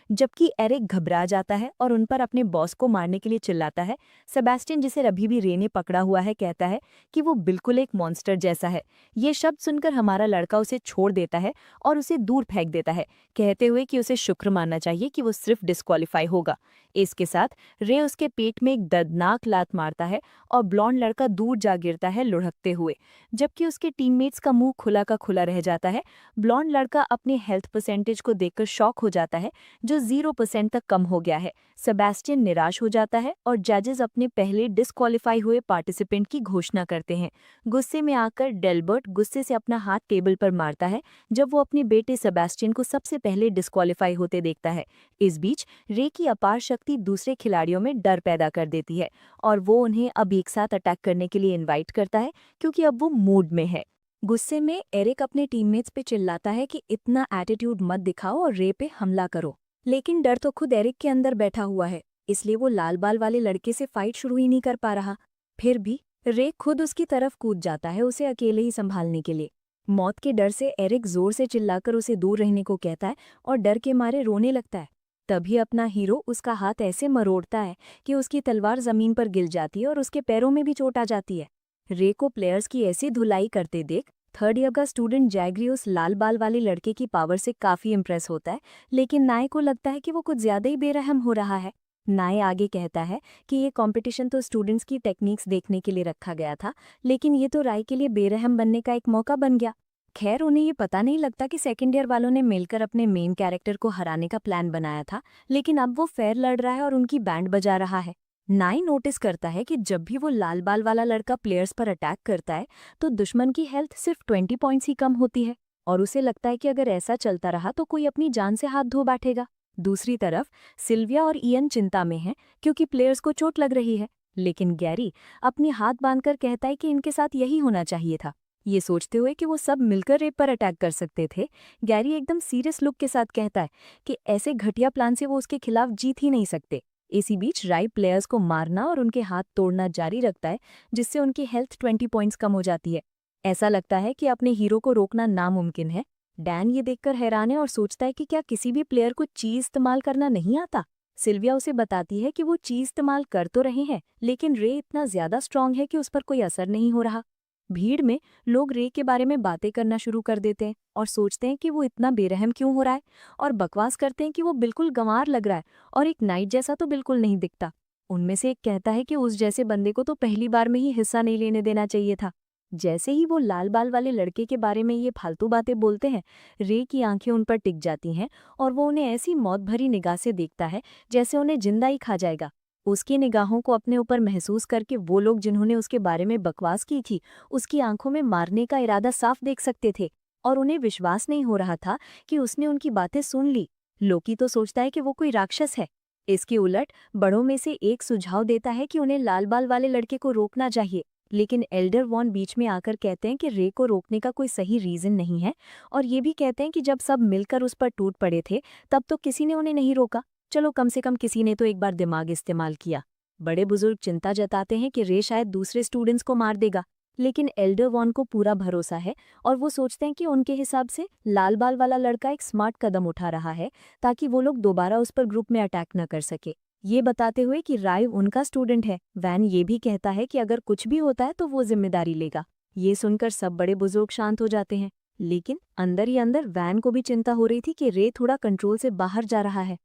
जबकि एरिक घबरा जाता है और उन पर अपने बॉस को मारने के लिए चिल्लाता है। सेबेस्टियन, जिसे अभी भी रे ने पकड़ा हुआ है, कहता है कि वो बिल्कुल एक मॉन्स्टर जैसा है। ये शब्द सुनकर हमारा लड़का उसे छोड़ देता है और उसे दूर फेंक देता है, कहते हुए कि उसे शुक्र मानना चाहिए कि वो सिर्फ डिस्क्वालीफाई होगा। इसके साथ रे उसके पेट में एक दर्दनाक लात मारता है और ब्लॉन्ड लड़का दूर जा गिरता है लुढ़कते हुए, जबकि उसके टीममेट्स का मुंह खुला का खुला रह जाता है। ब्लॉन्ड लड़का अपने हेल्थ परसेंटेज को देखकर शॉक हो जाता है, जो 0% तक कम हो गया है। सेबेस्टियन निराश हो जाता है और जजेस अपने पहले डिस्क्वालीफाई हुए पार्टिसिपेंट की घोषणा करते हैं। गुस्से में आकर डेल्बर्ट गुस्से से अपना हाथ टेबल पर मारता है जब वो अपने बेटे सेबेस्टियन को सबसे पहले डिस्क्वालीफाई होते देखता है। इस बीच रे की अपार शक्ति दूसरे खिलाड़ियों में डर पैदा कर देती है और वो उन्हें अब एक साथ अटैक करने के लिए इनवाइट करता है, क्योंकि अब वो मूड में है। गुस्से में एरिक अपने टीममेट्स पे चिल्लाता है कि इतना एटीट्यूड मत दिखाओ और रे पे हमला करो। लेकिन डर तो खुद एरिक के अंदर बैठा हुआ है, इसलिए वो लाल बाल वाले लड़के से फाइट शुरू ही नहीं कर पा रहा। फिर भी रे खुद उसकी तरफ कूद जाता है, उसे अकेले ही संभालने के लिए। मौत के डर से एरिक जोर से चिल्लाकर उसे दूर रहने को कहता है और डर के मारे रोने लगता है। तभी अपना हीरो उसका हाथ ऐसे मरोड़ता है कि उसकी तलवार जमीन पर गिर जाती है और उसके पैरों में भी चोट आ जाती है। रे को प्लेयर्स की ऐसी धुलाई करते देख थर्ड ईयर का स्टूडेंट जैगरी उस लाल बाल वाले लड़के की पावर से काफी इम्प्रेस होता है, लेकिन नाय को लगता है कि वो कुछ ज्यादा ही बेरहम हो रहा है। नाय आगे कहता है कि ये कंपटीशन तो स्टूडेंट्स की टेक्निक्स देखने के लिए रखा गया था, लेकिन ये तो राय के लिए बेरहम बनने का एक मौका बन गया। खैर, उन्हें ये पता नहीं लगता कि सेकेंड ईयर वालों ने मिलकर अपने मेन कैरेक्टर को हराने का प्लान बनाया था, लेकिन अब वो फेयर लड़ रहा है और उनकी बैंड बजा रहा है। नाई नोटिस करता है कि जब भी वो लाल बाल वाला लड़का प्लेयर्स पर अटैक करता है तो दुश्मन की हेल्थ सिर्फ 20 पॉइंट्स ही कम होती है, और उसे लगता है कि अगर ऐसा चलता रहा तो कोई अपनी जान से हाथ धो बैठेगा। दूसरी तरफ सिल्विया और इयन चिंता में हैं क्योंकि प्लेयर्स को चोट लग रही है, लेकिन गैरी अपनी हाथ बांधकर कहता है कि इनके साथ यही होना चाहिए था। ये सोचते हुए कि वो सब मिलकर रेप पर अटैक कर सकते थे, गैरी एकदम सीरियस लुक के साथ कहता है कि ऐसे घटिया प्लान से वो उसके खिलाफ जीत ही नहीं सकते। इसी बीच राय प्लेयर्स को मारना और उनके हाथ तोड़ना जारी रखता है, जिससे उनकी हेल्थ 20 पॉइंट्स कम हो जाती है। ऐसा लगता है कि अपने हीरो को रोकना नामुमकिन है, डैन ये देखकर हैरान है और सोचता है कि क्या किसी भी प्लेयर को चीज इस्तेमाल करना नहीं आता। सिल्विया उसे बताती है कि वो चीज इस्तेमाल कर तो रहे हैं, लेकिन रे इतना ज्यादा स्ट्रांग है कि उस पर कोई असर नहीं हो रहा। भीड़ में लोग रे के बारे में बातें करना शुरू कर देते हैं और सोचते हैं कि वो इतना बेरहम क्यों हो रहा है, और बकवास करते हैं कि वो बिल्कुल गंवार लग रहा है और एक नाइट जैसा तो बिल्कुल नहीं दिखता। उनमें से एक कहता है कि उस जैसे बंदे को तो पहली बार में ही हिस्सा नहीं लेने देना चाहिए था। जैसे ही वो लाल बाल वाले लड़के के बारे में ये फालतू बातें बोलते हैं, रे की आंखें उन पर टिक जाती हैं और वो उन्हें ऐसी मौत भरी निगाह से देखता है जैसे उन्हें जिंदा ही खा जाएगा। उसकी निगाहों को अपने ऊपर महसूस करके वो लोग जिन्होंने उसके बारे में बकवास की थी, उसकी आंखों में मारने का इरादा साफ देख सकते थे, और उन्हें विश्वास नहीं हो रहा था कि उसने उनकी बातें सुन ली। लोकी तो सोचता है कि वो कोई राक्षस है। इसके उलट बड़ों में से एक सुझाव देता है कि उन्हें लाल बाल वाले लड़के को रोकना चाहिए, लेकिन एल्डर वॉन बीच में आकर कहते हैं कि रे को रोकने का कोई सही रीजन नहीं है, और ये भी कहते हैं कि जब सब मिलकर उस पर टूट पड़े थे तब तो किसी ने उन्हें नहीं रोका। चलो कम से कम किसी ने तो एक बार दिमाग इस्तेमाल किया। बड़े बुजुर्ग चिंता जताते हैं कि रे शायद दूसरे स्टूडेंट्स को मार देगा, लेकिन एल्डर वॉन को पूरा भरोसा है और वो सोचते हैं कि उनके हिसाब से लाल बाल वाला लड़का एक स्मार्ट कदम उठा रहा है ताकि वो लोग दोबारा उस पर ग्रुप में अटैक न कर सके। ये बताते हुए कि राय उनका स्टूडेंट है, वैन ये भी कहता है कि अगर कुछ भी होता है तो वो जिम्मेदारी लेगा। ये सुनकर सब बड़े बुजुर्ग शांत हो जाते हैं, लेकिन अंदर ही अंदर वैन को भी चिंता हो रही थी कि रे थोड़ा कंट्रोल से बाहर जा रहा है।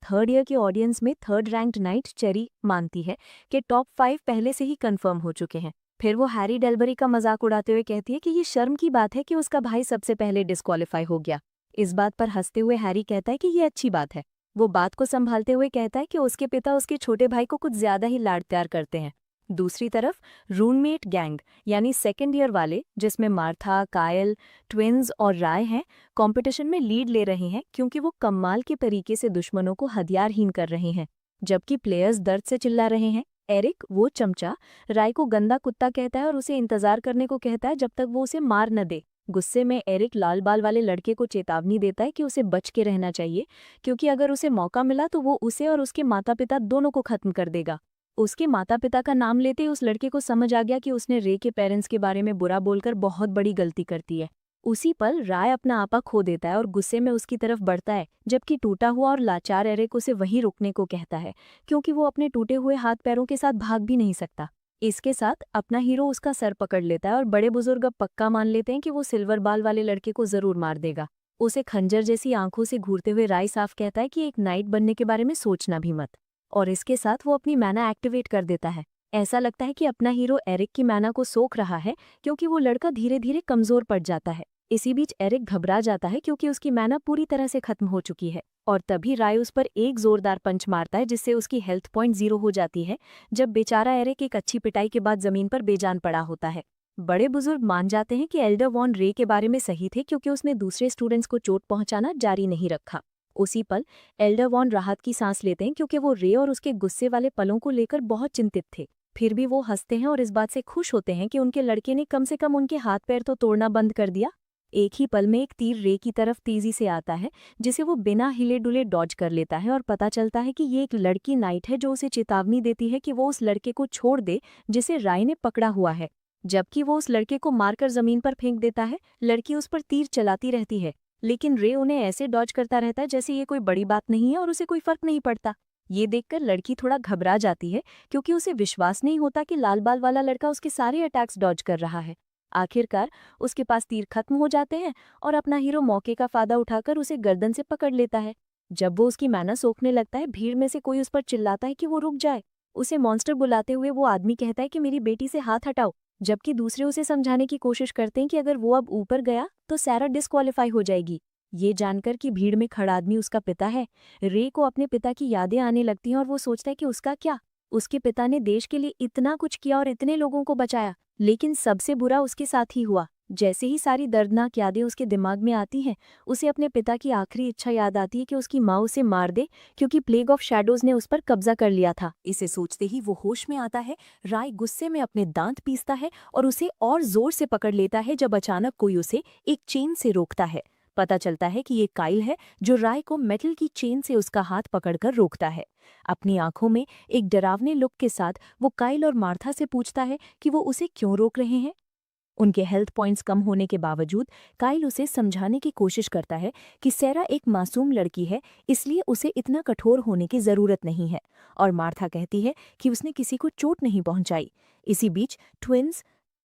थर्ड ईयर के ऑडियंस में थर्ड रैंक्ड नाइट चेरी मानती है कि टॉप 5 पहले से ही कंफर्म हो चुके हैं। फिर वो हैरी डेलबरी का मजाक उड़ाते हुए कहती है कि ये शर्म की बात है कि उसका भाई सबसे पहले डिस्क्वालीफाई हो गया। इस बात पर हंसते हुए हैरी कहता है कि ये अच्छी बात है। वो बात को संभालते हुए कहता है कि उसके पिता उसके छोटे भाई को कुछ ज्यादा ही लाड प्यार करते हैं। दूसरी तरफ रूममेट गैंग यानी सेकेंड ईयर वाले, जिसमें मार्था, कायल, ट्विन्स और राय हैं, कंपटीशन में लीड ले रहे हैं क्योंकि वो कमाल के तरीके से दुश्मनों को हथियारहीन कर रहे हैं, जबकि प्लेयर्स दर्द से चिल्ला रहे हैं। एरिक, वो चमचा, राय को गंदा कुत्ता कहता है और उसे इंतजार करने को कहता है जब तक वो उसे मार न दे। गुस्से में एरिक लाल बाल वाले लड़के को चेतावनी देता है कि उसे बच के रहना चाहिए, क्योंकि अगर उसे मौका मिला तो वो उसे और उसके माता पिता दोनों को खत्म कर देगा। उसके माता पिता का नाम लेते ही उस लड़के को समझ आ गया कि उसने रे के पेरेंट्स के बारे में बुरा बोलकर बहुत बड़ी गलती करती है। उसी पल राय अपना आपा खो देता है और गुस्से में उसकी तरफ बढ़ता है, जबकि टूटा हुआ और लाचार एरिक उसे वहीं रुकने को कहता है, क्योंकि वो अपने टूटे हुए हाथ पैरों के साथ भाग भी नहीं सकता। इसके साथ अपना हीरो उसका सर पकड़ लेता है और बड़े बुजुर्ग अब पक्का मान लेते हैं कि वो सिल्वर बाल वाले लड़के को जरूर मार देगा। उसे खंजर जैसी आंखों से घूरते हुए राय साफ कहता है कि एक नाइट बनने के बारे में सोचना भी मत, और इसके साथ वो अपनी मैना एक्टिवेट कर देता है। ऐसा लगता है कि अपना हीरो एरिक की मैना को सोख रहा है, क्योंकि वो लड़का धीरे धीरे कमजोर पड़ जाता है। इसी बीच एरिक घबरा जाता है क्योंकि उसकी मैना पूरी तरह से खत्म हो चुकी है, और तभी राय उस पर एक जोरदार पंच मारता है जिससे उसकी हेल्थ पॉइंट 0 हो जाती है, जब बेचारा एरिक एक अच्छी पिटाई के बाद जमीन पर बेजान पड़ा होता है। बड़े बुजुर्ग मान जाते हैं कि एल्डर वॉन रे के बारे में सही थे, क्योंकि उसने दूसरे स्टूडेंट्स को चोट पहुंचाना जारी नहीं रखा। उसी पल एल्डर वॉन राहत की सांस लेते हैं, क्योंकि वो रे और उसके गुस्से वाले पलों को लेकर बहुत चिंतित थे। फिर भी वो हंसते हैं और इस बात से खुश होते हैं कि उनके लड़के ने कम से कम उनके हाथ पैर तो तोड़ना बंद कर दिया। एक ही पल में एक तीर रे की तरफ तेजी से आता है, जिसे वो बिना हिले डुले डॉज कर लेता है, और पता चलता है कि ये एक लड़की नाइट है जो उसे चेतावनी देती है कि वो उस लड़के को छोड़ दे जिसे राय ने पकड़ा हुआ है। जबकि वो उस लड़के को मारकर जमीन पर फेंक देता है, लड़की उस पर तीर चलाती रहती है, लेकिन रे उन्हें ऐसे डॉज करता रहता है जैसे ये कोई बड़ी बात नहीं है और उसे कोई फर्क नहीं पड़ता। ये देखकर लड़की थोड़ा घबरा जाती है, क्योंकि उसे विश्वास नहीं होता कि लाल बाल वाला लड़का उसके सारे अटैक्स डॉज कर रहा है। आखिरकार उसके पास तीर खत्म हो जाते हैं और अपना हीरो मौके का फायदा उठाकर उसे गर्दन से पकड़ लेता है। जब वो उसकी मैना सोखने लगता है, भीड़ में से कोई उस पर चिल्लाता है कि वो रुक जाए। उसे मॉन्स्टर बुलाते हुए वो आदमी कहता है कि मेरी बेटी से हाथ हटाओ, जबकि दूसरे उसे समझाने की कोशिश करते हैं कि अगर वो अब ऊपर गया तो सैरा डिस्क्वालीफाई हो जाएगी। ये जानकर कि भीड़ में खड़ा आदमी उसका पिता है, रे को अपने पिता की यादें आने लगती हैं और वो सोचता है कि उसका क्या, उसके पिता ने देश के लिए इतना कुछ किया और इतने लोगों को बचाया, लेकिन सबसे बुरा उसके साथ ही हुआ। जैसे ही सारी दर्दनाक यादें उसके दिमाग में आती हैं, उसे अपने पिता की आखिरी इच्छा याद आती है कि उसकी माँ उसे मार दे, क्योंकि प्लेग ऑफ शैडोज ने उस पर कब्जा कर लिया था। इसे सोचते ही वो होश में आता है। राय गुस्से में अपने दांत पीसता है और उसे और जोर से पकड़ लेता है, जब अचानक कोई उसे एक चेन से रोकता है। पता चलता है कि ये काइल है, जो राय को मेटल की चेन से उसका हाथ पकड़कर रोकता है। अपनी आंखों में एक डरावने लुक के साथ वो काइल और मार्था से पूछता है कि वो उसे क्यों रोक रहे हैं। उनके हेल्थ पॉइंट्स कम होने के बावजूद काइल उसे समझाने की कोशिश करता है कि सैरा एक मासूम लड़की है, इसलिए उसे इतना कठोर होने की ज़रूरत नहीं है। और मार्था कहती है कि उसने किसी को चोट नहीं पहुंचाई। इसी बीच ट्विन्स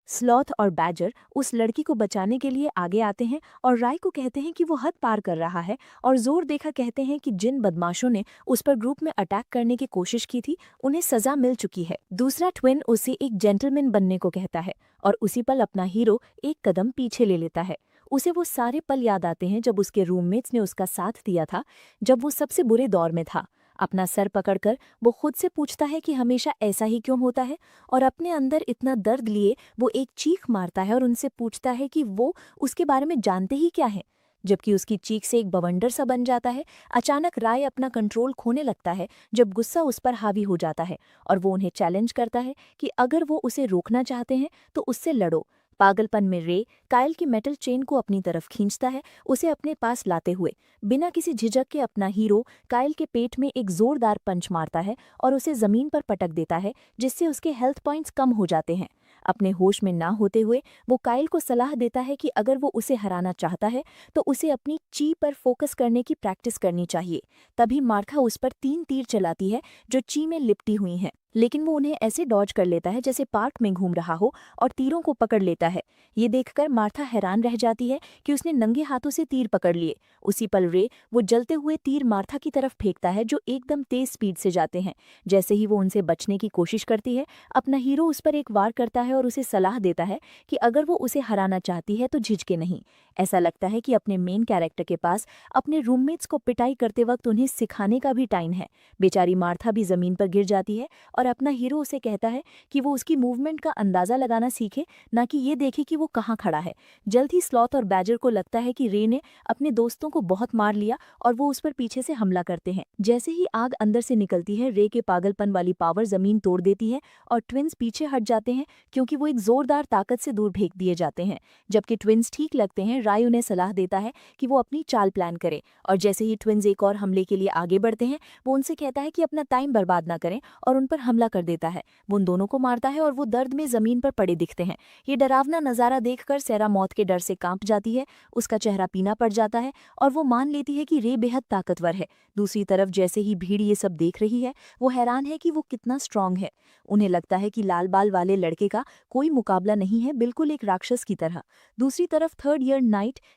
स्लॉथ और बैजर उस लड़की को बचाने के लिए आगे आते हैं और राय को कहते हैं कि वो हद पार कर रहा है और जोर देखा कहते हैं कि जिन बदमाशों ने उस पर ग्रुप में अटैक करने की कोशिश की थी उन्हें सजा मिल चुकी है। दूसरा ट्विन उसे एक जेंटलमैन बनने को कहता है और उसी पल अपना हीरो एक कदम पीछे ले लेता है। उसे वो सारे पल याद आते हैं जब उसके रूममेट्स ने उसका साथ दिया था, जब वो सबसे बुरे दौर में था। अपना सर पकड़कर वो खुद से पूछता है कि हमेशा ऐसा ही क्यों होता है, और अपने अंदर इतना दर्द लिए वो एक चीख मारता है और उनसे पूछता है कि वो उसके बारे में जानते ही क्या है। जबकि उसकी चीख से एक बवंडर सा बन जाता है। अचानक राय अपना कंट्रोल खोने लगता है जब गुस्सा उस पर हावी हो जाता है और वो उन्हें चैलेंज करता है कि अगर वो उसे रोकना चाहते हैं तो उससे लड़ो। पागलपन में रे काइल की मेटल चेन को अपनी तरफ खींचता है, उसे अपने पास लाते हुए। बिना किसी झिझक के अपना हीरो काइल के पेट में एक जोरदार पंच मारता है और उसे जमीन पर पटक देता है, जिससे उसके हेल्थ पॉइंट्स कम हो जाते हैं। अपने होश में ना होते हुए वो काइल को सलाह देता है कि अगर वो उसे हराना चाहता है तो उसे अपनी ची पर फोकस करने की प्रैक्टिस करनी चाहिए। तभी मार्था उस पर 3 तीर चलाती है जो ची में लिपटी हुई हैं, लेकिन वो उन्हें ऐसे डॉज कर लेता है जैसे पार्क में घूम रहा हो और तीरों को पकड़ लेता है। ये देखकर मार्था हैरान रह जाती है कि उसने नंगे हाथों से तीर पकड़ लिए। उसी पल रे वो जलते हुए तीर मार्था की तरफ फेंकता है जो एकदम तेज स्पीड से जाते हैं। जैसे ही वो उनसे बचने की कोशिश करती है, अपना हीरो उस पर एक वार करता है और उसे सलाह देता है कि अगर वो उसे हराना चाहती है तो झिझके नहीं। ऐसा लगता है कि अपने मेन कैरेक्टर के पास अपने रूममेट्स को पिटाई करते वक्त उन्हें सिखाने का भी टाइम है। बेचारी मार्था भी जमीन पर गिर जाती है और अपना हीरो उसे कहता है कि वो उसकी मूवमेंट का अंदाजा लगाना सीखे, ना कि ये देखे कि वो कहाँ खड़ा है। जल्द ही स्लॉथ और बैजर को लगता है कि रे ने अपने दोस्तों को बहुत मार लिया और वो उस पर पीछे से हमला करते हैं। जैसे ही आग अंदर से निकलती है, रे के पागलपन वाली पावर जमीन तोड़ देती है और ट्विन्स पीछे हट जाते हैं क्योंकि वो एक जोरदार ताकत से दूर फेंक दिए जाते हैं। जबकि ट्विन्स ठीक लगते हैं, राय उन्हें सलाह देता है कि वो अपनी चाल प्लान करें, और जैसे ही ट्विन्स एक और हमले के लिए आगे बढ़ते हैं, वो उनसे कहता है कि अपना टाइम बर्बाद ना करें और उन पर हमला कर देता है। वो उन दोनों को मारता है और वो दर्द में जमीन पर पड़े दिखते हैं। ये डरावना नजारा देखकर सैरा मौत के डर से कांप जाती है, उसका चेहरा पीला पड़ जाता है और वो मान लेती है कि रे बेहद ताकतवर है। दूसरी तरफ जैसे ही भीड़ ये सब देख रही है, वो हैरान है कि वो कितना स्ट्रांग है। उन्हें लगता है कि लाल बाल वाले लड़के का कोई मुकाबला नहीं है, बिल्कुल एक राक्षस की तरह। दूसरी तरफ थर्ड ईयर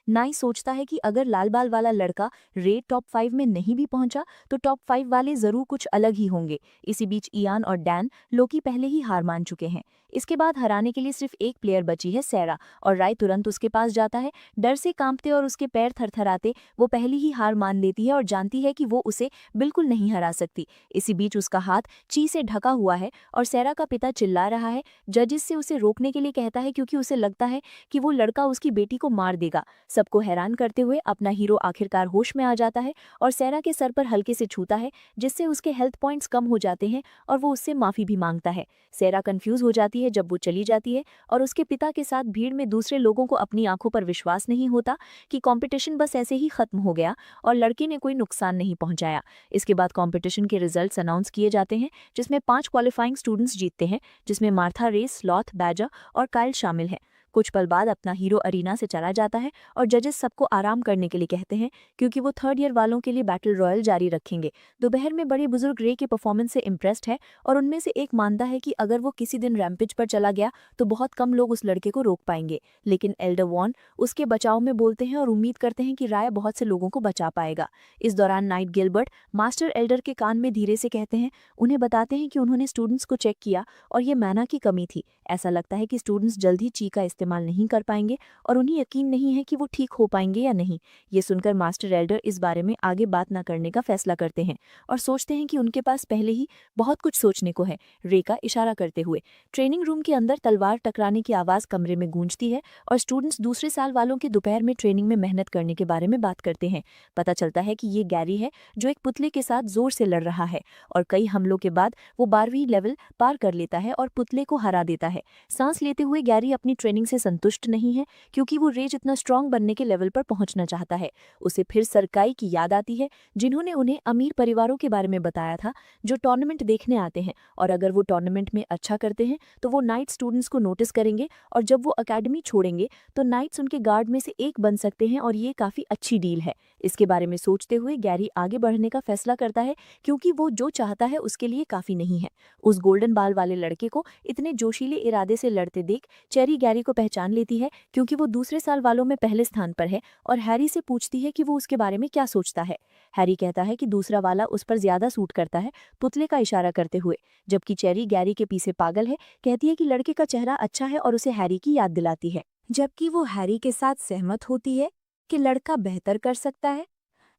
नाई सोचता है कि अगर लाल बाल वाला लड़का रे टॉप 5 में नहीं भी पहुंचा तो टॉप 5 वाले जरूर कुछ अलग ही होंगे। इसी बीच इयान और डैन लोकी पहले ही हार मान चुके हैं। इसके बाद हराने के लिए सिर्फ एक प्लेयर बची है, सैरा, और राय तुरंत उसके पास जाता है। डर से कांपते और उसके पैर थरथराते वो पहली ही हार मान लेती है और जानती है कि वो उसे बिल्कुल नहीं हरा सकती। इसी बीच उसका हाथ ची से ढका हुआ है और सैरा का पिता चिल्ला रहा है, जजिस से उसे रोकने के लिए कहता है क्योंकि उसे लगता है कि वो लड़का उसकी बेटी को मार देगा। सबको हैरान करते हुए अपना हीरो आखिरकार होश में आ जाता है और सैरा के सर पर हल्के से छूता है, जिससे उसके हेल्थ पॉइंट्स कम हो जाते हैं और वो उससे माफी भी मांगता है। सैरा कंफ्यूज हो जाती है जब वो चली जाती है और उसके पिता के साथ भीड़ में दूसरे लोगों को अपनी आंखों पर विश्वास नहीं होता कि कंपटीशन बस ऐसे ही खत्म हो गया और लड़के ने कोई नुकसान नहीं पहुंचाया। इसके बाद कंपटीशन के रिजल्ट्स अनाउंस किए जाते हैं, जिसमें 5 क्वालिफाइंग स्टूडेंट्स जीतते हैं, जिसमें मार्था, रे, स्लॉथ, बैजर और काइल शामिल हैं। कुछ पल बाद अपना हीरो अरीना से चला जाता है और जजेस सबको आराम करने के लिए कहते हैं क्योंकि वो थर्ड ईयर वालों के लिए बैटल रॉयल जारी रखेंगे। दोपहर में बड़े बुजुर्ग रे के परफॉर्मेंस से इम्प्रेस्ड है और उनमें से एक मानता है कि अगर वो किसी दिन रैम्पेज पर चला गया तो बहुत कम लोग उस लड़के को रोक पाएंगे, लेकिन एल्डर वॉन उसके बचाव में बोलते हैं और उम्मीद करते हैं कि राय बहुत से लोगों को बचा पाएगा। इस दौरान नाइट गिलबर्ट मास्टर एल्डर के कान में धीरे से कहते हैं, उन्हें बताते हैं कि उन्होंने स्टूडेंट्स को चेक किया और ये मैना की कमी थी। ऐसा लगता है कि स्टूडेंट्स जल्द ही ची का इस्तेमाल नहीं कर पाएंगे और उन्हें यकीन नहीं है कि वो ठीक हो पाएंगे या नहीं। ये सुनकर मास्टर एल्डर इस बारे में आगे बात न करने का फैसला करते हैं और सोचते हैं कि उनके पास पहले ही बहुत कुछ सोचने को है। रे का इशारा करते हुए ट्रेनिंग रूम के अंदर तलवार टकराने की आवाज कमरे में गूंजती है और स्टूडेंट्स दूसरे साल वालों के दोपहर में ट्रेनिंग में मेहनत करने के बारे में बात करते हैं। पता चलता है कि ये गैरी है जो एक पुतले के साथ जोर से लड़ रहा है और कई हमलों के बाद वो 12वीं लेवल पार कर लेता है और पुतले को हरा देता है। सांस लेते हुए गैरी अपनी ट्रेनिंग से संतुष्ट नहीं है क्योंकि वो रे जितना स्ट्रांग बनने के लेवल पर पहुंचना चाहता है। उसे फिर सरकाई की याद आती है जिन्होंने उन्हें अमीर परिवारों के बारे में बताया था जो टूर्नामेंट देखने आते हैं, और अगर वो टूर्नामेंट में अच्छा करते हैं तो वो नाइट स्टूडेंट्स को नोटिस करेंगे और जब वो अकेडमी छोड़ेंगे तो नाइट्स उनके गार्ड में से एक बन सकते हैं और ये काफ़ी अच्छी डील है। इसके बारे में सोचते हुए गैरी आगे बढ़ने का फैसला करता है क्योंकि वो जो चाहता है उसके लिए काफ़ी नहीं है। उस गोल्डन बाल वाले लड़के को इतने जोशीले इरादे से लड़ते देख चेरी गैरी को पहचान लेती है क्योंकि वो दूसरे साल वालों में पहले स्थान पर है और हैरी से पूछती है कि वो उसके बारे में क्या सोचता है। हैरी कहता है कि दूसरा वाला उस पर ज्यादा सूट करता है, पुतले का इशारा करते हुए, जबकि चेरी गैरी के पीछे पागल है, कहती है कि लड़के का चेहरा अच्छा है और उसे हैरी की याद दिलाती है, जबकि वो हैरी के साथ सहमत होती है कि लड़का बेहतर कर सकता है।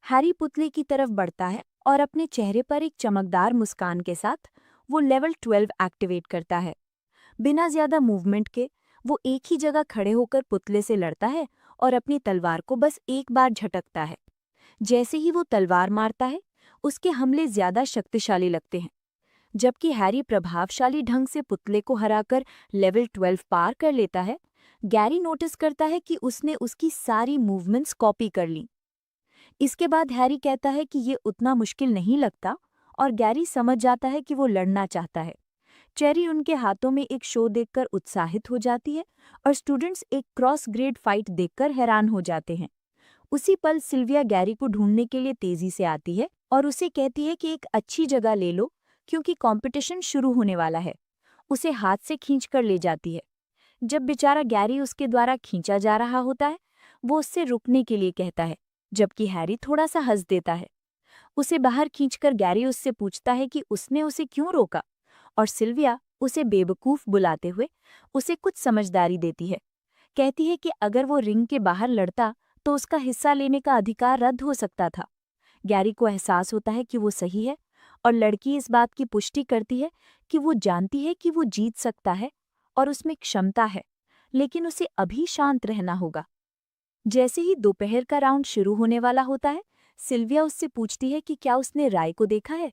हैरी पुतले की तरफ बढ़ता है और अपने चेहरे पर एक चमकदार मुस्कान के साथ वो लेवल 12 एक्टिवेट करता है। बिना ज्यादा मूवमेंट के वो एक ही जगह खड़े होकर पुतले से लड़ता है और अपनी तलवार को बस एक बार झटकता है। जैसे ही वो तलवार मारता है उसके हमले ज्यादा शक्तिशाली लगते हैं। जबकि हैरी प्रभावशाली ढंग से पुतले को हराकर लेवल 12 पार कर लेता है, गैरी नोटिस करता है कि उसने उसकी सारी मूवमेंट्स कॉपी कर ली। इसके बाद हैरी कहता है कि ये उतना मुश्किल नहीं लगता और गैरी समझ जाता है कि वो लड़ना चाहता है। चेरी उनके हाथों में एक शो देखकर उत्साहित हो जाती है और स्टूडेंट्स एक क्रॉस ग्रेड फाइट देखकर हैरान हो जाते हैं। उसी पल सिल्विया गैरी को ढूंढने के लिए तेजी से आती है और उसे कहती है कि एक अच्छी जगह ले लो क्योंकि कंपटीशन शुरू होने वाला है। उसे हाथ से खींचकर ले जाती है। जब बेचारा गैरी उसके द्वारा खींचा जा रहा होता है, वो उससे रुकने के लिए कहता है, जबकि हैरी थोड़ा सा हंस देता है। उसे बाहर खींचकर गैरी उससे पूछता है कि उसने उसे क्यों रोका, और सिल्विया उसे बेवकूफ बुलाते हुए उसे कुछ समझदारी देती है। कहती है कि अगर वो रिंग के बाहर लड़ता तो उसका हिस्सा लेने का अधिकार रद्द हो सकता था। गैरी को एहसास होता है कि वो सही है और लड़की इस बात की पुष्टि करती है कि वो जानती है कि वो जीत सकता है और उसमें क्षमता है, लेकिन उसे अभी शांत रहना होगा। जैसे ही दोपहर का राउंड शुरू होने वाला होता है, सिल्विया उससे पूछती है कि क्या उसने राय को देखा है,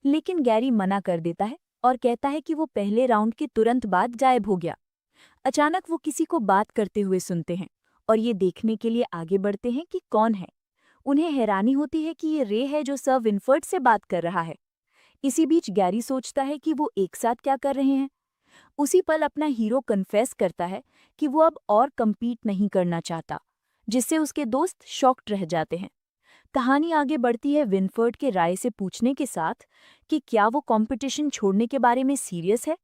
लेकिन गैरी मना कर देता है और कहता है कि वो पहले राउंड के तुरंत बाद गायब हो गया। अचानक वो किसी को बात करते हुए सुनते हैं और ये देखने के लिए आगे बढ़ते हैं कि कौन है। उन्हें हैरानी होती है कि ये रे है जो सर विनफर्ड से बात कर रहा है। इसी बीच गैरी सोचता है कि वो एक साथ क्या कर रहे हैं। उसी पल अपना हीरो कन्फेस करता है कि वो अब और कम्पीट नहीं करना चाहता, जिससे उसके दोस्त शॉक्ड रह जाते हैं। कहानी आगे बढ़ती है विनफर्ड के राय से पूछने के साथ कि क्या वो कंपटीशन छोड़ने के बारे में सीरियस है,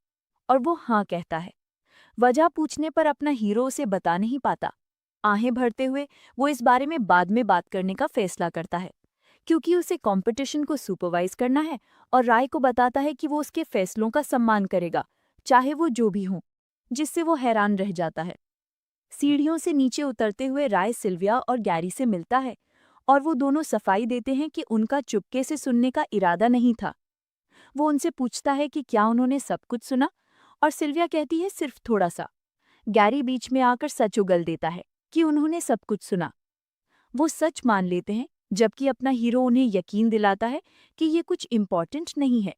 और वो हाँ कहता है। वजह पूछने पर अपना हीरो उसे बता नहीं पाता। आहें भरते हुए वो इस बारे में बाद में बात करने का फैसला करता है, क्योंकि उसे कंपटीशन को सुपरवाइज करना है, और राय को बताता है कि वो उसके फैसलों का सम्मान करेगा, चाहे वो जो भी हो, जिससे वो हैरान रह जाता है। सीढ़ियों से नीचे उतरते हुए राय सिल्विया और गैरी से मिलता है और वो दोनों सफाई देते हैं कि उनका चुपके से सुनने का इरादा नहीं था। वो उनसे पूछता है कि क्या उन्होंने सब कुछ सुना, और सिल्विया कहती है सिर्फ थोड़ा सा। गैरी बीच में आकर सच उगल देता है कि उन्होंने सब कुछ सुना। वो सच मान लेते हैं, जबकि अपना हीरो उन्हें यकीन दिलाता है कि ये कुछ इम्पोर्टेंट नहीं है।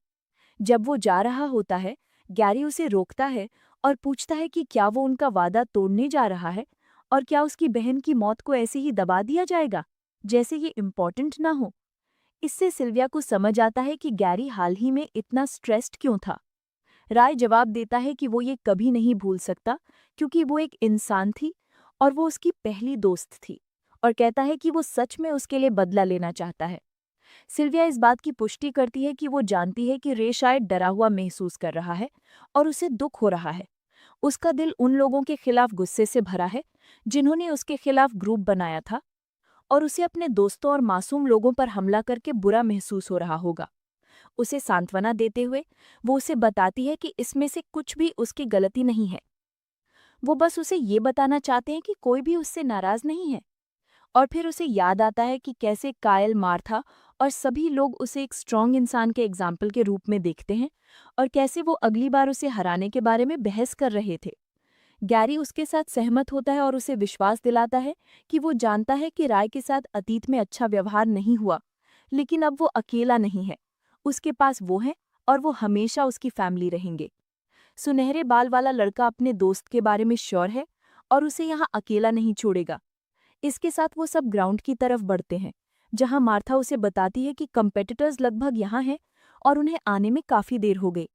जब वो जा रहा होता है, गैरी उसे रोकता है और पूछता है कि क्या वो उनका वादा तोड़ने जा रहा है, और क्या उसकी बहन की मौत को ऐसे ही दबा दिया जाएगा, जैसे ये इम्पोर्टेंट ना हो। इससे सिल्विया को समझ आता है कि गैरी हाल ही में इतना स्ट्रेस्ड क्यों था। राय जवाब देता है कि वो ये कभी नहीं भूल सकता क्योंकि वो एक इंसान थी और वो उसकी पहली दोस्त थी, और कहता है कि वो सच में उसके लिए बदला लेना चाहता है। सिल्विया इस बात की पुष्टि करती है कि वो जानती है कि रे शायद डरा हुआ महसूस कर रहा है और उसे दुख हो रहा है। उसका दिल उन लोगों के खिलाफ गुस्से से भरा है जिन्होंने उसके खिलाफ ग्रुप बनाया था, और उसे अपने दोस्तों और मासूम लोगों पर हमला करके बुरा महसूस हो रहा होगा। उसे सांत्वना देते हुए वो उसे बताती है कि इसमें से कुछ भी उसकी गलती नहीं है। वो बस उसे ये बताना चाहते हैं कि कोई भी उससे नाराज नहीं है। और फिर उसे याद आता है कि कैसे कायल मार्था और सभी लोग उसे एक स्ट्रॉन्ग इंसान के एग्जाम्पल के रूप में देखते हैं, और कैसे वो अगली बार उसे हराने के बारे में बहस कर रहे थे। गैरी उसके साथ सहमत होता है और उसे विश्वास दिलाता है कि वो जानता है कि राय के साथ अतीत में अच्छा व्यवहार नहीं हुआ, लेकिन अब वो अकेला नहीं है। उसके पास वो है और वो हमेशा उसकी फैमिली रहेंगे। सुनहरे बाल वाला लड़का अपने दोस्त के बारे में श्योर है और उसे यहाँ अकेला नहीं छोड़ेगा। इसके साथ वो सब ग्राउंड की तरफ बढ़ते हैं, जहां मार्था उसे बताती है कि कंपेटिटर्स लगभग यहाँ हैं और उन्हें आने में काफी देर हो गई।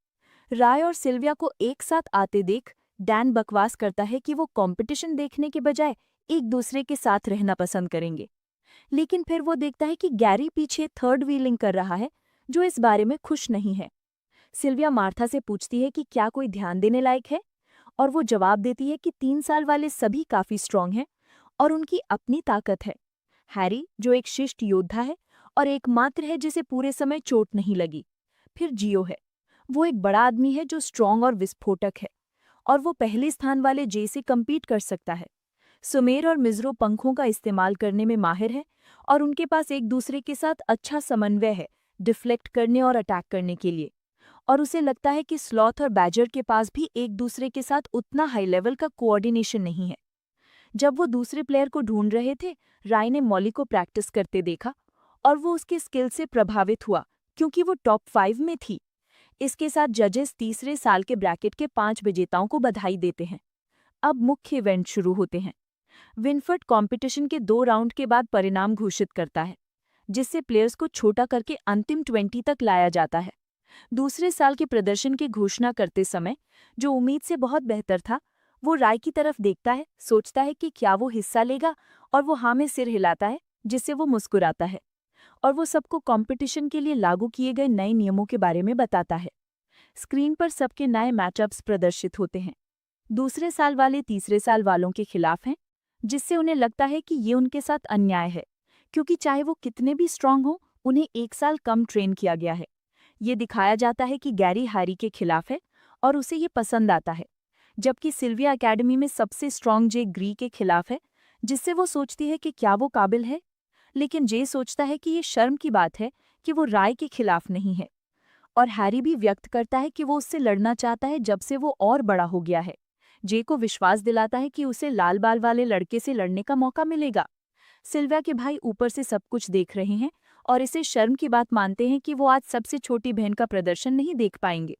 राय और सिल्विया को एक साथ आते देख डैन बकवास करता है कि वो कंपटीशन देखने के बजाय एक दूसरे के साथ रहना पसंद करेंगे। लेकिन फिर वो देखता है कि गैरी पीछे थर्ड व्हीलिंग कर रहा है, जो इस बारे में खुश नहीं है। सिल्विया मार्था से पूछती है कि क्या कोई ध्यान देने लायक है, और वो जवाब देती है कि 3 साल वाले सभी काफी स्ट्रांग हैं और उनकी अपनी ताकत है। हैरी, जो एक शिष्ट योद्धा है और एकमात्र है जिसे पूरे समय चोट नहीं लगी। फिर जियो है, वो एक बड़ा आदमी है जो स्ट्रांग और विस्फोटक है, और वो पहले स्थान वाले जे से कम्पीट कर सकता है। सुमेर और मिज़रो पंखों का इस्तेमाल करने में माहिर है और उनके पास एक दूसरे के साथ अच्छा समन्वय है डिफ्लेक्ट करने और अटैक करने के लिए। और उसे लगता है कि स्लॉथ और बैजर के पास भी एक दूसरे के साथ उतना हाई लेवल का कोऑर्डिनेशन नहीं है। जब वो दूसरे प्लेयर को ढूंढ रहे थे, राय ने मॉली को प्रैक्टिस करते देखा और वो उसके स्किल से प्रभावित हुआ क्योंकि वो टॉप 5 में थी। इसके साथ जजेस तीसरे साल के ब्रैकेट के 5 विजेताओं को बधाई देते हैं। अब मुख्य इवेंट शुरू होते हैं। विनफर्ड कंपटीशन के 2 राउंड के बाद परिणाम घोषित करता है, जिससे प्लेयर्स को छोटा करके अंतिम 20 तक लाया जाता है। दूसरे साल के प्रदर्शन की घोषणा करते समय, जो उम्मीद से बहुत बेहतर था, वो राय की तरफ देखता है, सोचता है कि क्या वो हिस्सा लेगा, और वो हाँ में सिर हिलाता है, जिससे वो मुस्कुराता है और वो सबको कंपटीशन के लिए लागू किए गए नए नियमों के बारे में बताता है। स्क्रीन पर सबके नए मैचअप्स प्रदर्शित होते हैं। दूसरे साल वाले तीसरे साल वालों के खिलाफ हैं, जिससे उन्हें लगता है कि ये उनके साथ अन्याय है, क्योंकि चाहे वो कितने भी स्ट्रांग हो, उन्हें 1 साल कम ट्रेन किया गया है। ये दिखाया जाता है कि गैरी हैरी के खिलाफ है और उसे ये पसंद आता है, जबकि सिल्विया एकेडमी में सबसे स्ट्रांग जे ग्री के खिलाफ है, जिससे वो सोचती है कि क्या वो काबिल है। लेकिन जे सोचता है कि ये शर्म की बात है कि वो राय के खिलाफ नहीं है, और हैरी भी व्यक्त करता है कि वो उससे लड़ना चाहता है जब से वो और बड़ा हो गया है। जे को विश्वास दिलाता है कि उसे लाल बाल वाले लड़के से लड़ने का मौका मिलेगा। सिल्विया के भाई ऊपर से सब कुछ देख रहे हैं और इसे शर्म की बात मानते हैं कि वो आज सबसे छोटी बहन का प्रदर्शन नहीं देख पाएंगे।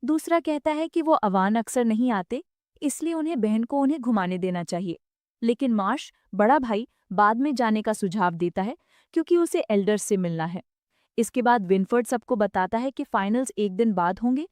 दूसरा कहता है कि वो अवान अक्सर नहीं आते, इसलिए उन्हें बहन को उन्हें घुमाने देना चाहिए। लेकिन मार्श, बड़ा भाई, बाद में जाने का सुझाव देता है क्योंकि उसे एल्डर्स से मिलना है। इसके बाद विनफर्ड सबको बताता है कि फाइनल्स एक दिन बाद होंगे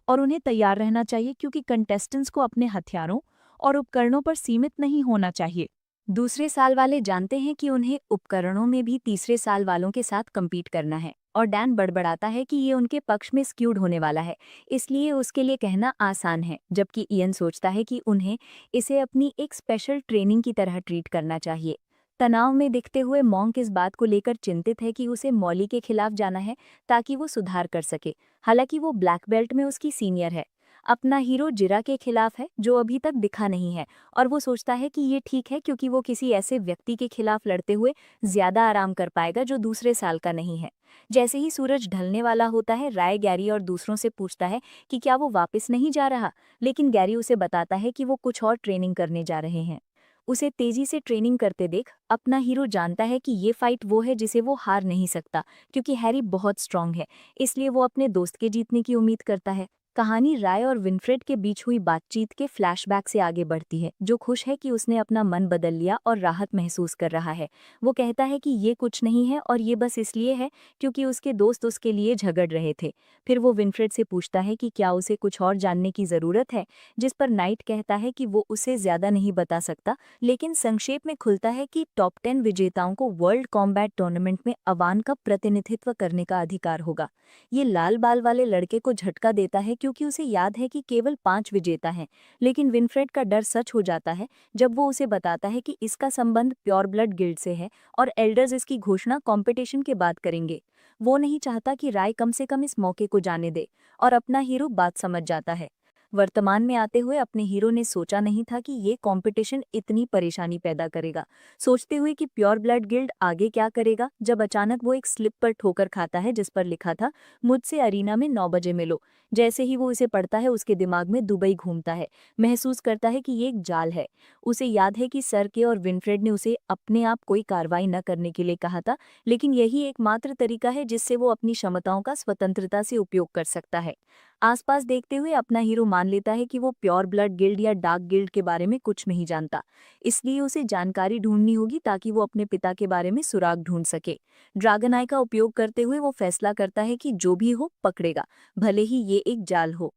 और उन्हें तैयार रहना चाहिए क्योंकि कंटेस्टेंट्स को अपने हथियारों और उपकरणों पर सीमित नहीं होना चाहिए। दूसरे साल वाले जानते हैं कि उन्हें उपकरणों में भी तीसरे साल वालों के साथ कम्पीट करना है, और डैन बड़बड़ाता है कि ये उनके पक्ष में स्क्यूड होने वाला है, इसलिए उसके लिए कहना आसान है, जबकि इयन सोचता है कि उन्हें इसे अपनी एक स्पेशल ट्रेनिंग की तरह ट्रीट करना चाहिए। तनाव में दिखते हुए मॉन्क इस बात को लेकर चिंतित है कि उसे मॉली के खिलाफ जाना है ताकि वो सुधार कर सके, हालांकि वो ब्लैक बेल्ट में उसकी सीनियर है। अपना हीरो जिरा के खिलाफ है, जो अभी तक दिखा नहीं है, और वो सोचता है कि ये ठीक है क्योंकि वो किसी ऐसे व्यक्ति के खिलाफ लड़ते हुए ज्यादा आराम कर पाएगा जो दूसरे साल का नहीं है। जैसे ही सूरज ढलने वाला होता है, राय गैरी और दूसरों से पूछता है कि क्या वो वापस नहीं जा रहा, लेकिन गैरी उसे बताता है कि वो कुछ और ट्रेनिंग करने जा रहे हैं। उसे तेजी से ट्रेनिंग करते देख अपना हीरो जानता है कि ये फाइट वो है जिसे वो हार नहीं सकता, क्योंकि हैरी बहुत स्ट्रांग है, इसलिए वो अपने दोस्त के जीतने की उम्मीद करता है। कहानी राय और विनफ्रेड के बीच हुई बातचीत के फ्लैशबैक से आगे बढ़ती है। जो खुश है कि उसने अपना मन बदल लिया और राहत महसूस कर रहा है, वो कहता है कि ये कुछ नहीं है और ये बस इसलिए है क्योंकि उसके दोस्त उसके लिए झगड़ रहे थे। फिर वो विनफ्रेड से पूछता है कि क्या उसे कुछ और जानने की ज़रूरत है, जिस पर नाइट कहता है कि वो उसे ज़्यादा नहीं बता सकता, लेकिन संक्षेप में खुलता है कि टॉप 10 विजेताओं को वर्ल्ड कॉम्बैट टूर्नामेंट में अवान का प्रतिनिधित्व करने का अधिकार होगा। ये लाल बाल वाले लड़के को झटका देता है क्योंकि उसे याद है कि केवल 5 विजेता हैं, लेकिन विनफ्रेड का डर सच हो जाता है जब वो उसे बताता है कि इसका संबंध प्योर ब्लड गिल्ड से है और एल्डर्स इसकी घोषणा कंपटीशन के बाद करेंगे। वो नहीं चाहता कि राय कम से कम इस मौके को जाने दे, और अपना हीरो बात समझ जाता है। वर्तमान में आते हुए अपने हीरो ने सोचा नहीं था कि ये कंपटीशन इतनी परेशानी पैदा करेगा, सोचते हुए कि प्योर ब्लड गिल्ड आगे क्या करेगा, जब अचानक वो एक स्लिप पर ठोकर खाता है जिस पर लिखा था, मुझसे अरीना में 9 बजे मिलो। जैसे ही वो इसे पढ़ता है, उसके दिमाग में दुबई घूमता है, महसूस करता है कि ये एक जाल है। उसे याद है कि सर के और विनफ्रेड ने उसे अपने आप कोई कार्रवाई न करने के लिए कहा था, लेकिन यही एकमात्र तरीका है जिससे वो अपनी क्षमताओं का स्वतंत्रता से उपयोग कर सकता है। आसपास देखते हुए अपना हीरो मान लेता है कि वो प्योर ब्लड गिल्ड या डार्क गिल्ड के बारे में कुछ नहीं जानता। इसलिए उसे जानकारी ढूंढनी होगी ताकि वो अपने पिता के बारे में सुराग ढूंढ सके। ड्रैगन आई का उपयोग करते हुए वो फैसला करता है कि जो भी हो पकड़ेगा, भले ही ये एक जाल हो।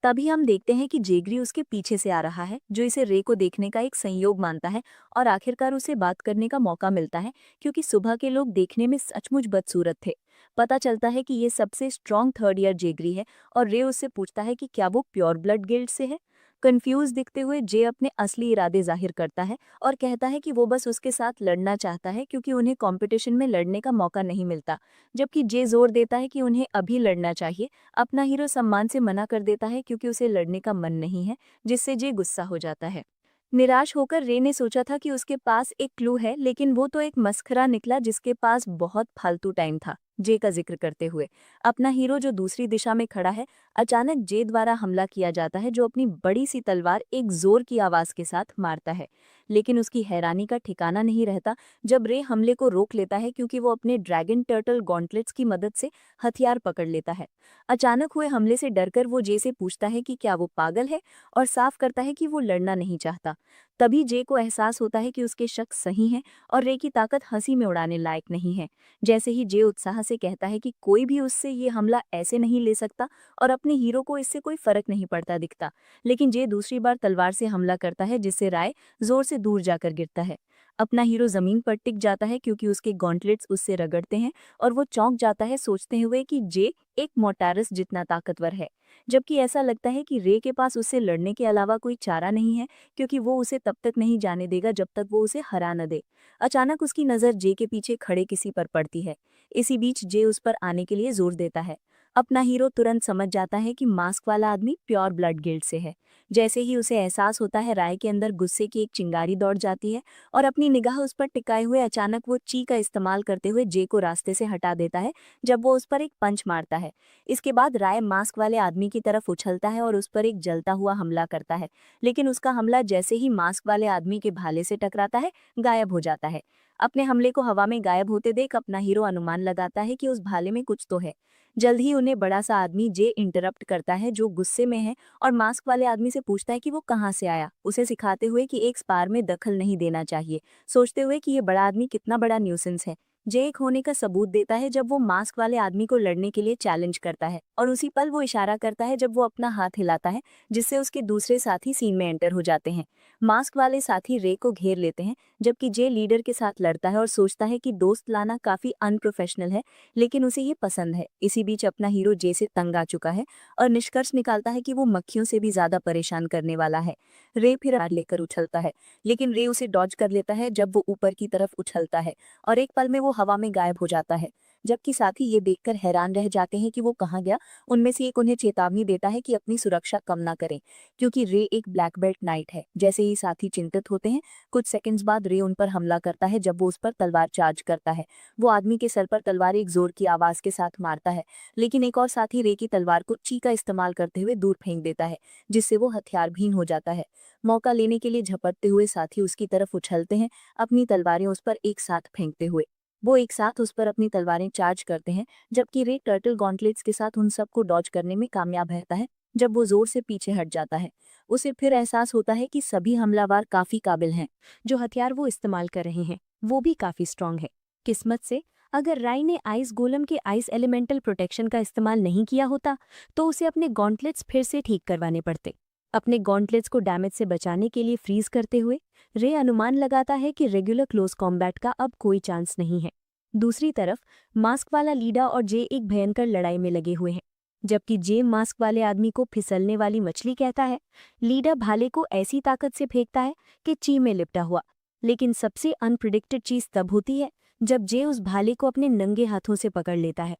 तभी हम देखते हैं कि जेगरी उसके पीछे से आ रहा है, जो इसे रे को देखने का एक संयोग मानता है और आखिरकार उसे बात करने का मौका मिलता है, क्योंकि सुबह के लोग देखने में सचमुच बदसूरत थे। पता चलता है कि ये सबसे स्ट्रॉन्ग थर्ड ईयर जेगरी है और रे उससे पूछता है कि क्या वो प्योर ब्लड गिल्ड से है। कंफ्यूज दिखते हुए जे अपने असली इरादे जाहिर करता है और कहता है कि वो बस उसके साथ लड़ना चाहता है, क्योंकि उन्हें कंपटीशन में लड़ने का मौका नहीं मिलता। जबकि जे जोर देता है कि उन्हें अभी लड़ना चाहिए। अपना हीरो सम्मान से मना कर देता है क्योंकि उसे लड़ने का मन नहीं है, जिससे जे गुस्सा हो जाता है। निराश होकर रे ने सोचा था कि उसके पास एक क्लू है, लेकिन वो तो एक मस्खरा निकला जिसके पास बहुत फालतू टाइम था। जे का जिक्र करते हुए अपना हीरो जो दूसरी दिशा में खड़ा है, अचानक जे द्वारा हमला किया जाता है, जो अपनी बड़ी सी तलवार एक जोर की आवाज के साथ मारता है। लेकिन उसकी हैरानी का ठिकाना नहीं रहता जब रे हमले को रोक लेता है, क्योंकि वो अपने ड्रैगन टर्टल गॉन्टलेट्स की मदद से हथियार पकड़ लेता है। अचानक हुए हमले से डरकर वो जे से पूछता है कि क्या वो पागल है, और साफ करता है कि वो लड़ना नहीं चाहता। तभी जे को एहसास होता है कि उसके शक सही हैं और रे की ताकत हंसी में उड़ाने लायक नहीं है। जैसे ही जे उत्साह से कहता है कि कोई भी उससे ये हमला ऐसे नहीं ले सकता और अपने हीरो को इससे कोई फर्क नहीं पड़ता दिखता, लेकिन जे दूसरी बार तलवार से हमला करता है, जिससे राय जोर से दूर जाकर गिरता है। अपना हीरो जमीन पर टिक जाता है क्योंकि उसके गॉन्टलेट्स उससे रगड़ते हैं और वो चौंक जाता है, सोचते हुए कि जे एक मोटारस जितना ताकतवर है। जबकि ऐसा लगता है कि रे के पास उससे लड़ने के अलावा कोई चारा नहीं है, क्योंकि वो उसे तब तक नहीं जाने देगा जब तक वो उसे हरा न दे। अचानक उसकी नज़र जे के पीछे खड़े किसी पर पड़ती है। इसी बीच जे उस पर आने के लिए जोर देता है। अपना हीरो तुरंत समझ जाता है कि मास्क वाला आदमी प्योर ब्लड गिल्ड से है। जैसे ही उसे एहसास होता है, राय के अंदर गुस्से की एक चिंगारी दौड़ जाती है और अपनी निगाह उस पर टिकाए हुए अचानक वो ची का इस्तेमाल करते हुए जे को रास्ते से हटा देता है, जब वो उस पर एक पंच मारता है। इसके बाद राय मास्क वाले आदमी की तरफ उछलता है और उस पर एक जलता हुआ हमला करता है, लेकिन उसका हमला जैसे ही मास्क वाले आदमी के भाले से टकराता है, गायब हो जाता है। अपने हमले को हवा में गायब होते देख अपना हीरो अनुमान लगाता है कि उस भाले में कुछ तो है। जल्द ही उन्हें बड़ा सा आदमी जे इंटरप्ट करता है, जो गुस्से में है और मास्क वाले आदमी से पूछता है कि वो कहाँ से आया, उसे सिखाते हुए कि एक स्पार में दखल नहीं देना चाहिए, सोचते हुए कि ये बड़ा आदमी कितना बड़ा न्यूसेंस है। जे एक होने का सबूत देता है जब वो मास्क वाले आदमी को लड़ने के लिए चैलेंज करता है, और उसी पल वो इशारा करता है जब वो अपना हाथ हिलाता है, जिससे उसके दूसरे साथी सीन में एंटर हो जाते हैं। मास्क वाले साथी रे को घेर लेते हैं, जबकि जे लीडर के साथ लड़ता है और सोचता है कि दोस्त लाना काफी अनप्रोफेशनल है, लेकिन उसे ये पसंद है। इसी बीच अपना हीरो जे से तंग आ चुका है और निष्कर्ष निकालता है कि वो मक्खियों से भी ज्यादा परेशान करने वाला है। रे फिर हार लेकर उछलता है, लेकिन रे उसे डॉज कर लेता है जब वो ऊपर की तरफ उछलता है, और एक पल में वो हवा में गायब हो जाता है। जबकि साथी ये देखकर हैरान रह जाते हैं कि वो कहाँ गया। उनमें से एक उन्हें चेतावनी देता है कि अपनी सुरक्षा कम ना करें, क्योंकि रे एक ब्लैक बेल्ट नाइट है। जैसे ही साथी चिंतित होते हैं, कुछ सेकंड्स बाद रे उन पर हमला करता है जब वो उस पर तलवार चार्ज करता है। वो आदमी के सर पर तलवार एक जोर की आवाज के साथ मारता है, लेकिन एक और साथी रे की तलवार को ची का इस्तेमाल करते हुए दूर फेंक देता है, जिससे वो हथियारहीन हो जाता है। मौका लेने के लिए झपटते हुए साथी उसकी तरफ उछलते हैं, अपनी तलवारें उस पर एक साथ फेंकते हुए। वो एक साथ उस पर अपनी तलवारें चार्ज करते हैं, जबकि रे टर्टल गॉन्टलेट्स के साथ उन सबको डॉज करने में कामयाब रहता है। जब वो जोर से पीछे हट जाता है, उसे फिर एहसास होता है कि सभी हमलावर काफी काबिल हैं। जो हथियार वो इस्तेमाल कर रहे हैं वो भी काफी स्ट्रांग है। किस्मत से अगर राय ने आइस गोलम के आइस एलिमेंटल प्रोटेक्शन का इस्तेमाल नहीं किया होता, तो उसे अपने गॉन्टलेट्स फिर से ठीक करवाने पड़ते। अपने गॉन्टलेट्स को डैमेज से बचाने के लिए फ्रीज करते हुए रे अनुमान लगाता है कि रेगुलर क्लोज कॉम्बैट का अब कोई चांस नहीं है। दूसरी तरफ मास्क वाला लीडा और जे एक भयंकर लड़ाई में लगे हुए हैं। जबकि जे मास्क वाले आदमी को फिसलने वाली मछली कहता है, लीडा भाले को ऐसी ताकत से फेंकता है कि ची में लिपटा हुआ। लेकिन सबसे अनप्रिडिक्टेड चीज तब होती है जब जे उस भाले को अपने नंगे हाथों से पकड़ लेता है।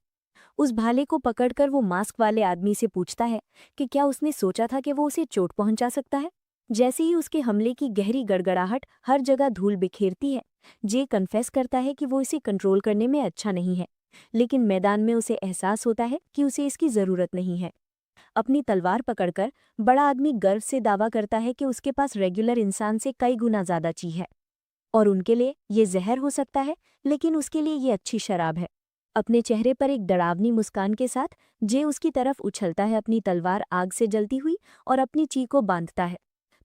उस भाले को पकड़कर वो मास्क वाले आदमी से पूछता है कि क्या उसने सोचा था कि वो उसे चोट पहुंचा सकता है। जैसे ही उसके हमले की गहरी गड़गड़ाहट हर जगह धूल बिखेरती है, जे कन्फेस करता है कि वो इसे कंट्रोल करने में अच्छा नहीं है, लेकिन मैदान में उसे एहसास होता है कि उसे इसकी जरूरत नहीं है। अपनी तलवार पकड़कर बड़ा आदमी गर्व से दावा करता है कि उसके पास रेगुलर इंसान से कई गुना ज्यादा ची है, और उनके लिए ये जहर हो सकता है, लेकिन उसके लिए ये अच्छी शराब है। अपने चेहरे पर एक डरावनी मुस्कान के साथ जे उसकी तरफ उछलता है, अपनी तलवार आग से जलती हुई, और अपनी ची को बांधता है।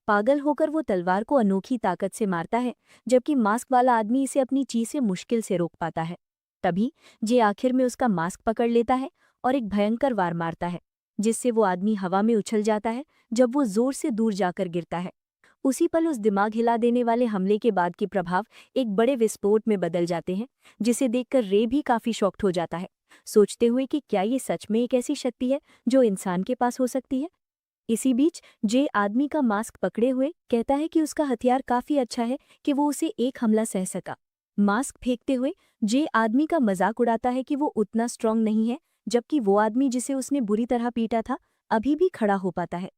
पागल होकर वो तलवार को अनोखी ताकत से मारता है, जबकि मास्क वाला आदमी इसे अपनी ची से मुश्किल से रोक पाता है। तभी जे आखिर में उसका मास्क पकड़ लेता है और एक भयंकर वार मारता है, जिससे वो आदमी हवा में उछल जाता है जब वो जोर से दूर जाकर गिरता है। उसी पल उस दिमाग हिला देने वाले हमले के बाद के प्रभाव एक बड़े विस्फोट में बदल जाते हैं, जिसे देखकर रे भी काफी शॉक्ड हो जाता है, सोचते हुए कि क्या ये सच में एक ऐसी शक्ति है जो इंसान के पास हो सकती है। इसी बीच जे आदमी का मास्क पकड़े हुए कहता है कि उसका हथियार काफी अच्छा है कि वो उसे एक हमला सह सका। मास्क फेंकते हुए जे आदमी का मजाक उड़ाता है कि वो उतना स्ट्रांग नहीं है, जबकि वो आदमी जिसे उसने बुरी तरह पीटा था अभी भी खड़ा हो पाता है।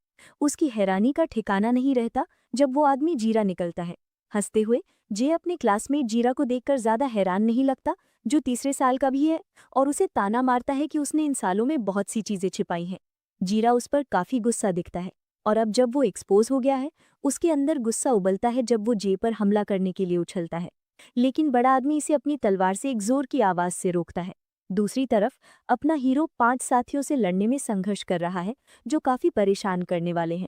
उसकी हैरानी का ठिकाना नहीं रहता जब वो आदमी जीरा निकलता है। हंसते हुए जे अपने क्लासमेट जीरा को देखकर ज्यादा हैरान नहीं लगता, जो तीसरे साल का भी है, और उसे ताना मारता है कि उसने इन सालों में बहुत सी चीजें छिपाई हैं। जीरा उस पर काफी गुस्सा दिखता है, और अब जब वो एक्सपोज हो गया है, उसके अंदर गुस्सा उबलता है जब वो जे पर हमला करने के लिए उछलता है। लेकिन बड़ा आदमी इसे अपनी तलवार से एक जोर की आवाज से रोकता है। दूसरी तरफ अपना हीरो 5 साथियों से लड़ने में संघर्ष कर रहा है, जो काफी परेशान करने वाले हैं।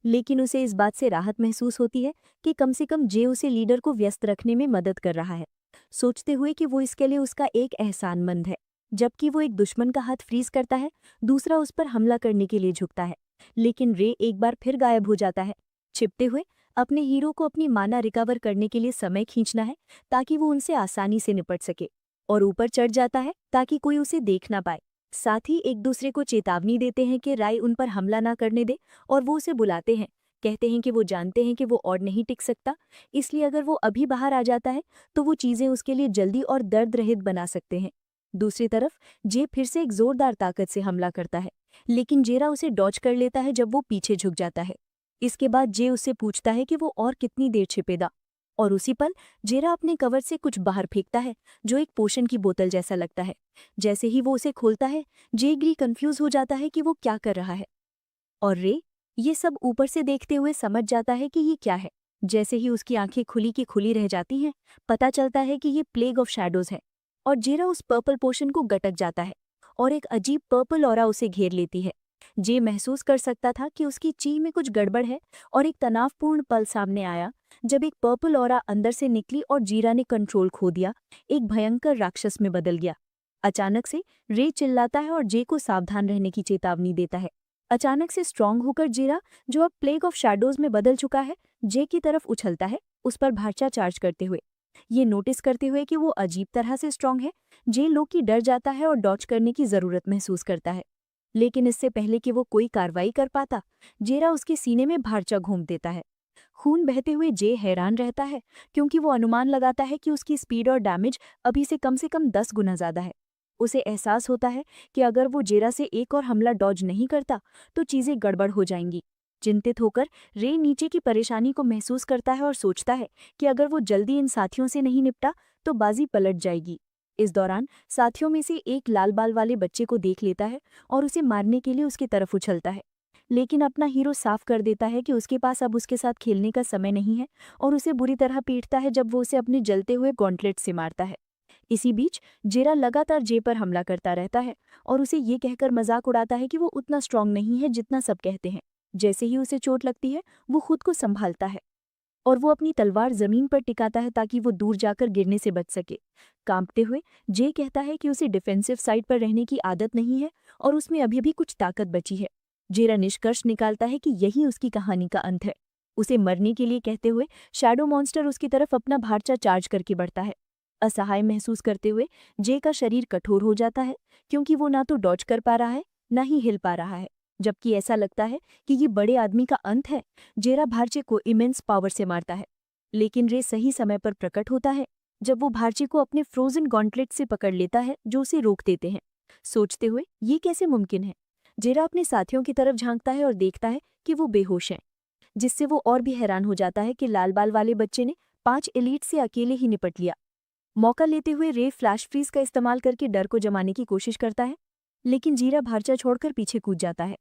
लेकिन उसे इस बात से राहत महसूस होती है कि कम से कम जे उसे लीडर को व्यस्त रखने में मदद कर रहा है, सोचते हुए कि वो इसके लिए उसका एक एहसानमंद है। जबकि वो एक दुश्मन का हाथ फ्रीज करता है, दूसरा उस पर हमला करने के लिए झुकता है, लेकिन रे एक बार फिर गायब हो जाता है। छिपते हुए अपने हीरो को अपनी माना रिकवर करने के लिए समय खींचना है, ताकि वो उनसे आसानी से निपट सके, और ऊपर चढ़ जाता है ताकि कोई उसे देख ना पाए। साथ ही एक दूसरे को चेतावनी देते हैं कि राय उन पर हमला ना करने दे, और वो उसे बुलाते हैं, कहते हैं कि वो जानते हैं कि वो और नहीं टिक सकता, इसलिए अगर वो अभी बाहर आ जाता है तो वो चीजें उसके लिए जल्दी और दर्द रहित बना सकते हैं। दूसरी तरफ जे फिर से एक जोरदार ताकत से हमला करता है, लेकिन जेरा उसे डॉज कर लेता है जब वो पीछे झुक जाता है। इसके बाद जे उससे पूछता है कि वो और कितनी देर छिपेगा, और उसी पल जेरा अपने कवर से कुछ बाहर फेंकता है, जो एक पोशन की बोतल जैसा लगता है। जैसे ही वो उसे खोलता है, जेगरी कंफ्यूज हो जाता है कि वो क्या कर रहा है, और रे ये सब ऊपर से देखते हुए समझ जाता है कि ये क्या है। जैसे ही उसकी आंखें खुली की खुली रह जाती हैं, पता चलता है कि ये प्लेग ऑफ शैडोज है, और जेरा उस पर्पल पोशन को गटक जाता है, और एक अजीब पर्पल ऑरा उसे घेर लेती है। जे महसूस कर सकता था कि उसकी ची में कुछ गड़बड़ है, और एक तनावपूर्ण पल सामने आया जब एक पर्पल ऑरा अंदर से निकली और जीरा ने कंट्रोल खो दिया, एक भयंकर राक्षस में बदल गया। अचानक से रे चिल्लाता है और जे को सावधान रहने की चेतावनी देता है। अचानक से स्ट्रांग होकर जीरा, जो अब प्लेग ऑफ शैडोज में बदल चुका है, जे की तरफ उछलता है, उस पर भार्चा चार्ज करते हुए। ये नोटिस करते हुए कि वो अजीब तरह से स्ट्रांग है, जे लोकी डर जाता है और डॉज करने की जरूरत महसूस करता है। लेकिन इससे पहले कि वो कोई कार्रवाई कर पाता, जेरा उसके सीने में भार्चा घूम देता है। खून बहते हुए जे हैरान रहता है, क्योंकि वो अनुमान लगाता है कि उसकी स्पीड और डैमेज अभी से कम 10 गुना ज्यादा है। उसे एहसास होता है कि अगर वो जेरा से एक और हमला डॉज नहीं करता तो चीजें गड़बड़ हो जाएंगी। चिंतित होकर रे नीचे की परेशानी को महसूस करता है और सोचता है कि अगर वो जल्दी इन साथियों से नहीं निपटा तो बाजी पलट जाएगी। इस दौरान साथियों में से एक लाल बाल वाले बच्चे को देख लेता है और उसे मारने के लिए उसकी तरफ उछलता है, लेकिन अपना हीरो साफ कर देता है कि उसके पास अब उसके साथ खेलने का समय नहीं है, और उसे बुरी तरह पीटता है जब वो उसे अपने जलते हुए गॉन्टलेट से मारता है। इसी बीच जेरा लगातार जे पर हमला करता रहता है, और उसे ये कहकर मजाक उड़ाता है कि वो उतना स्ट्रांग नहीं है जितना सब कहते हैं। जैसे ही उसे चोट लगती है, वो खुद को संभालता है, और वो अपनी तलवार जमीन पर टिकाता है ताकि वो दूर जाकर गिरने से बच सके। कांपते हुए जे कहता है कि उसे डिफेंसिव साइड पर रहने की आदत नहीं है, और उसमें अभी भी कुछ ताकत बची है। जेरा निष्कर्ष निकालता है कि यही उसकी कहानी का अंत है। उसे मरने के लिए कहते हुए शैडो मॉन्स्टर उसकी तरफ अपना भार्चा चार्ज करके बढ़ता है। असहाय महसूस करते हुए जे का शरीर कठोर हो जाता है, क्योंकि वो ना तो डॉज कर पा रहा है, ना ही हिल पा रहा है। जबकि ऐसा लगता है कि ये बड़े आदमी का अंत है, जेरा भार्चे को इमेंस पावर से मारता है। लेकिन रे सही समय पर प्रकट होता है, जब वो भार्चे को अपने फ्रोजन गॉन्टलेट से पकड़ लेता है, जो उसे रोक देते हैं। सोचते हुए ये कैसे मुमकिन है, जेरा अपने साथियों की तरफ झांकता है और देखता है कि वो बेहोश हैं, जिससे वो और भी हैरान हो जाता है कि लाल बाल वाले बच्चे ने 5 एलीट से अकेले ही निपट लिया। मौका लेते हुए रे फ्लैश फ्रीज का इस्तेमाल करके डर को जमाने की कोशिश करता है, लेकिन जीरा भार्चा छोड़कर पीछे कूद जाता है।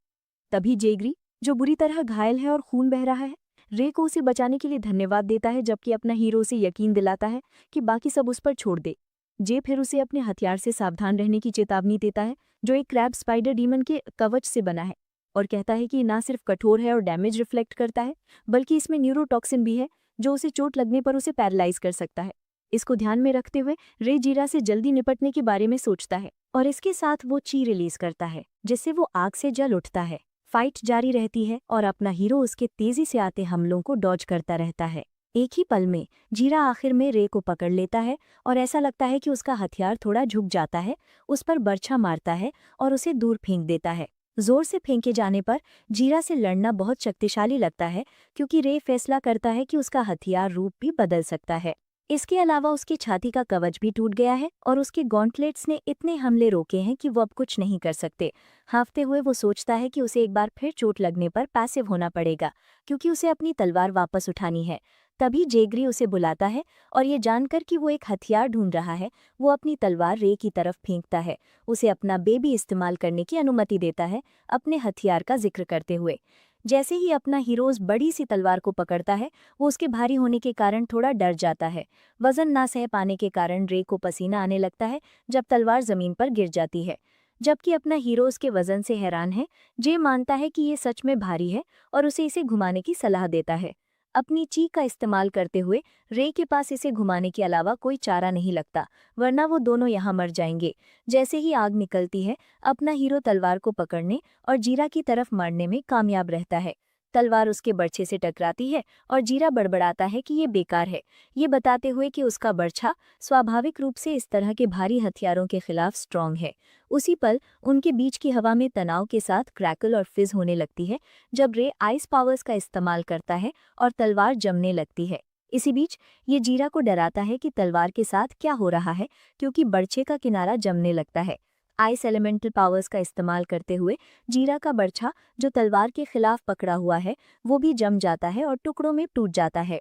तभी जेगरी, जो बुरी तरह घायल है और खून बह रहा है, रे को उसे बचाने के लिए धन्यवाद देता है, जबकि अपना हीरो उसे यकीन दिलाता है कि बाकी सब उस पर छोड़ दे। जे फिर उसे अपने हथियार से सावधान रहने की चेतावनी देता है, जो एक क्रैब स्पाइडर डीमन के कवच से बना है, और कहता है कि ना सिर्फ कठोर है और डैमेज रिफ्लेक्ट करता है, बल्कि इसमें न्यूरोटॉक्सिन भी है जो उसे चोट लगने पर उसे पैरालाइज कर सकता है। इसको ध्यान में रखते हुए रे जीरा से जल्दी निपटने के बारे में सोचता है और इसके साथ वो ची रिलीज करता है, जिससे वो आग से जल उठता है। फाइट जारी रहती है और अपना हीरो उसके तेजी से आते हमलों को डॉज करता रहता है। एक ही पल में जीरा आखिर में रे को पकड़ लेता है और ऐसा लगता है कि उसका हथियार थोड़ा झुक जाता है, उस पर बर्छा मारता है और उसे दूर फेंक देता है। जोर से फेंके जाने पर जीरा से लड़ना बहुत शक्तिशाली लगता है, क्योंकि रे फैसला करता है कि उसका हथियार रूप भी बदल सकता है। इसके अलावा उसकी छाती का कवच भी टूट गया है और उसके गॉन्टलेट्स ने इतने हमले रोके हैं कि वो अब कुछ नहीं कर सकते। हाँफते हुए वो सोचता है कि उसे एक बार फिर चोट लगने पर पैसिव होना पड़ेगा, क्योंकि उसे अपनी तलवार वापस उठानी है। तभी जेगरी उसे बुलाता है और ये जानकर कि वो एक हथियार ढूंढ रहा है, वो अपनी तलवार रे की तरफ फेंकता है, उसे अपना बेबी इस्तेमाल करने की अनुमति देता है, अपने हथियार का जिक्र करते हुए। जैसे ही अपना हीरोज बड़ी सी तलवार को पकड़ता है, वो उसके भारी होने के कारण थोड़ा डर जाता है। वजन ना सह पाने के कारण रे को पसीना आने लगता है जब तलवार जमीन पर गिर जाती है। जबकि अपना हीरो उसके वजन से हैरान है, जे मानता है कि ये सच में भारी है और उसे इसे घुमाने की सलाह देता है। अपनी चीख का इस्तेमाल करते हुए रे के पास इसे घुमाने के अलावा कोई चारा नहीं लगता, वरना वो दोनों यहाँ मर जाएंगे। जैसे ही आग निकलती है, अपना हीरो तलवार को पकड़ने और जीरा की तरफ मारने में कामयाब रहता है। तलवार उसके बर्छे से टकराती है और जीरा बड़बड़ाता है कि ये बेकार है, ये बताते हुए कि उसका बर्छा स्वाभाविक रूप से इस तरह के भारी हथियारों के खिलाफ स्ट्रॉन्ग है। उसी पल उनके बीच की हवा में तनाव के साथ क्रैकल और फिज होने लगती है, जब रे आइस पावर्स का इस्तेमाल करता है और तलवार जमने लगती है। इसी बीच ये जीरा को डराता है कि तलवार के साथ क्या हो रहा है, क्योंकि बर्छे का किनारा जमने लगता है। आइस एलिमेंटल पावर्स का इस्तेमाल करते हुए जीरा का बर्छा, जो तलवार के खिलाफ पकड़ा हुआ है, वो भी जम जाता है और टुकड़ों में टूट जाता है।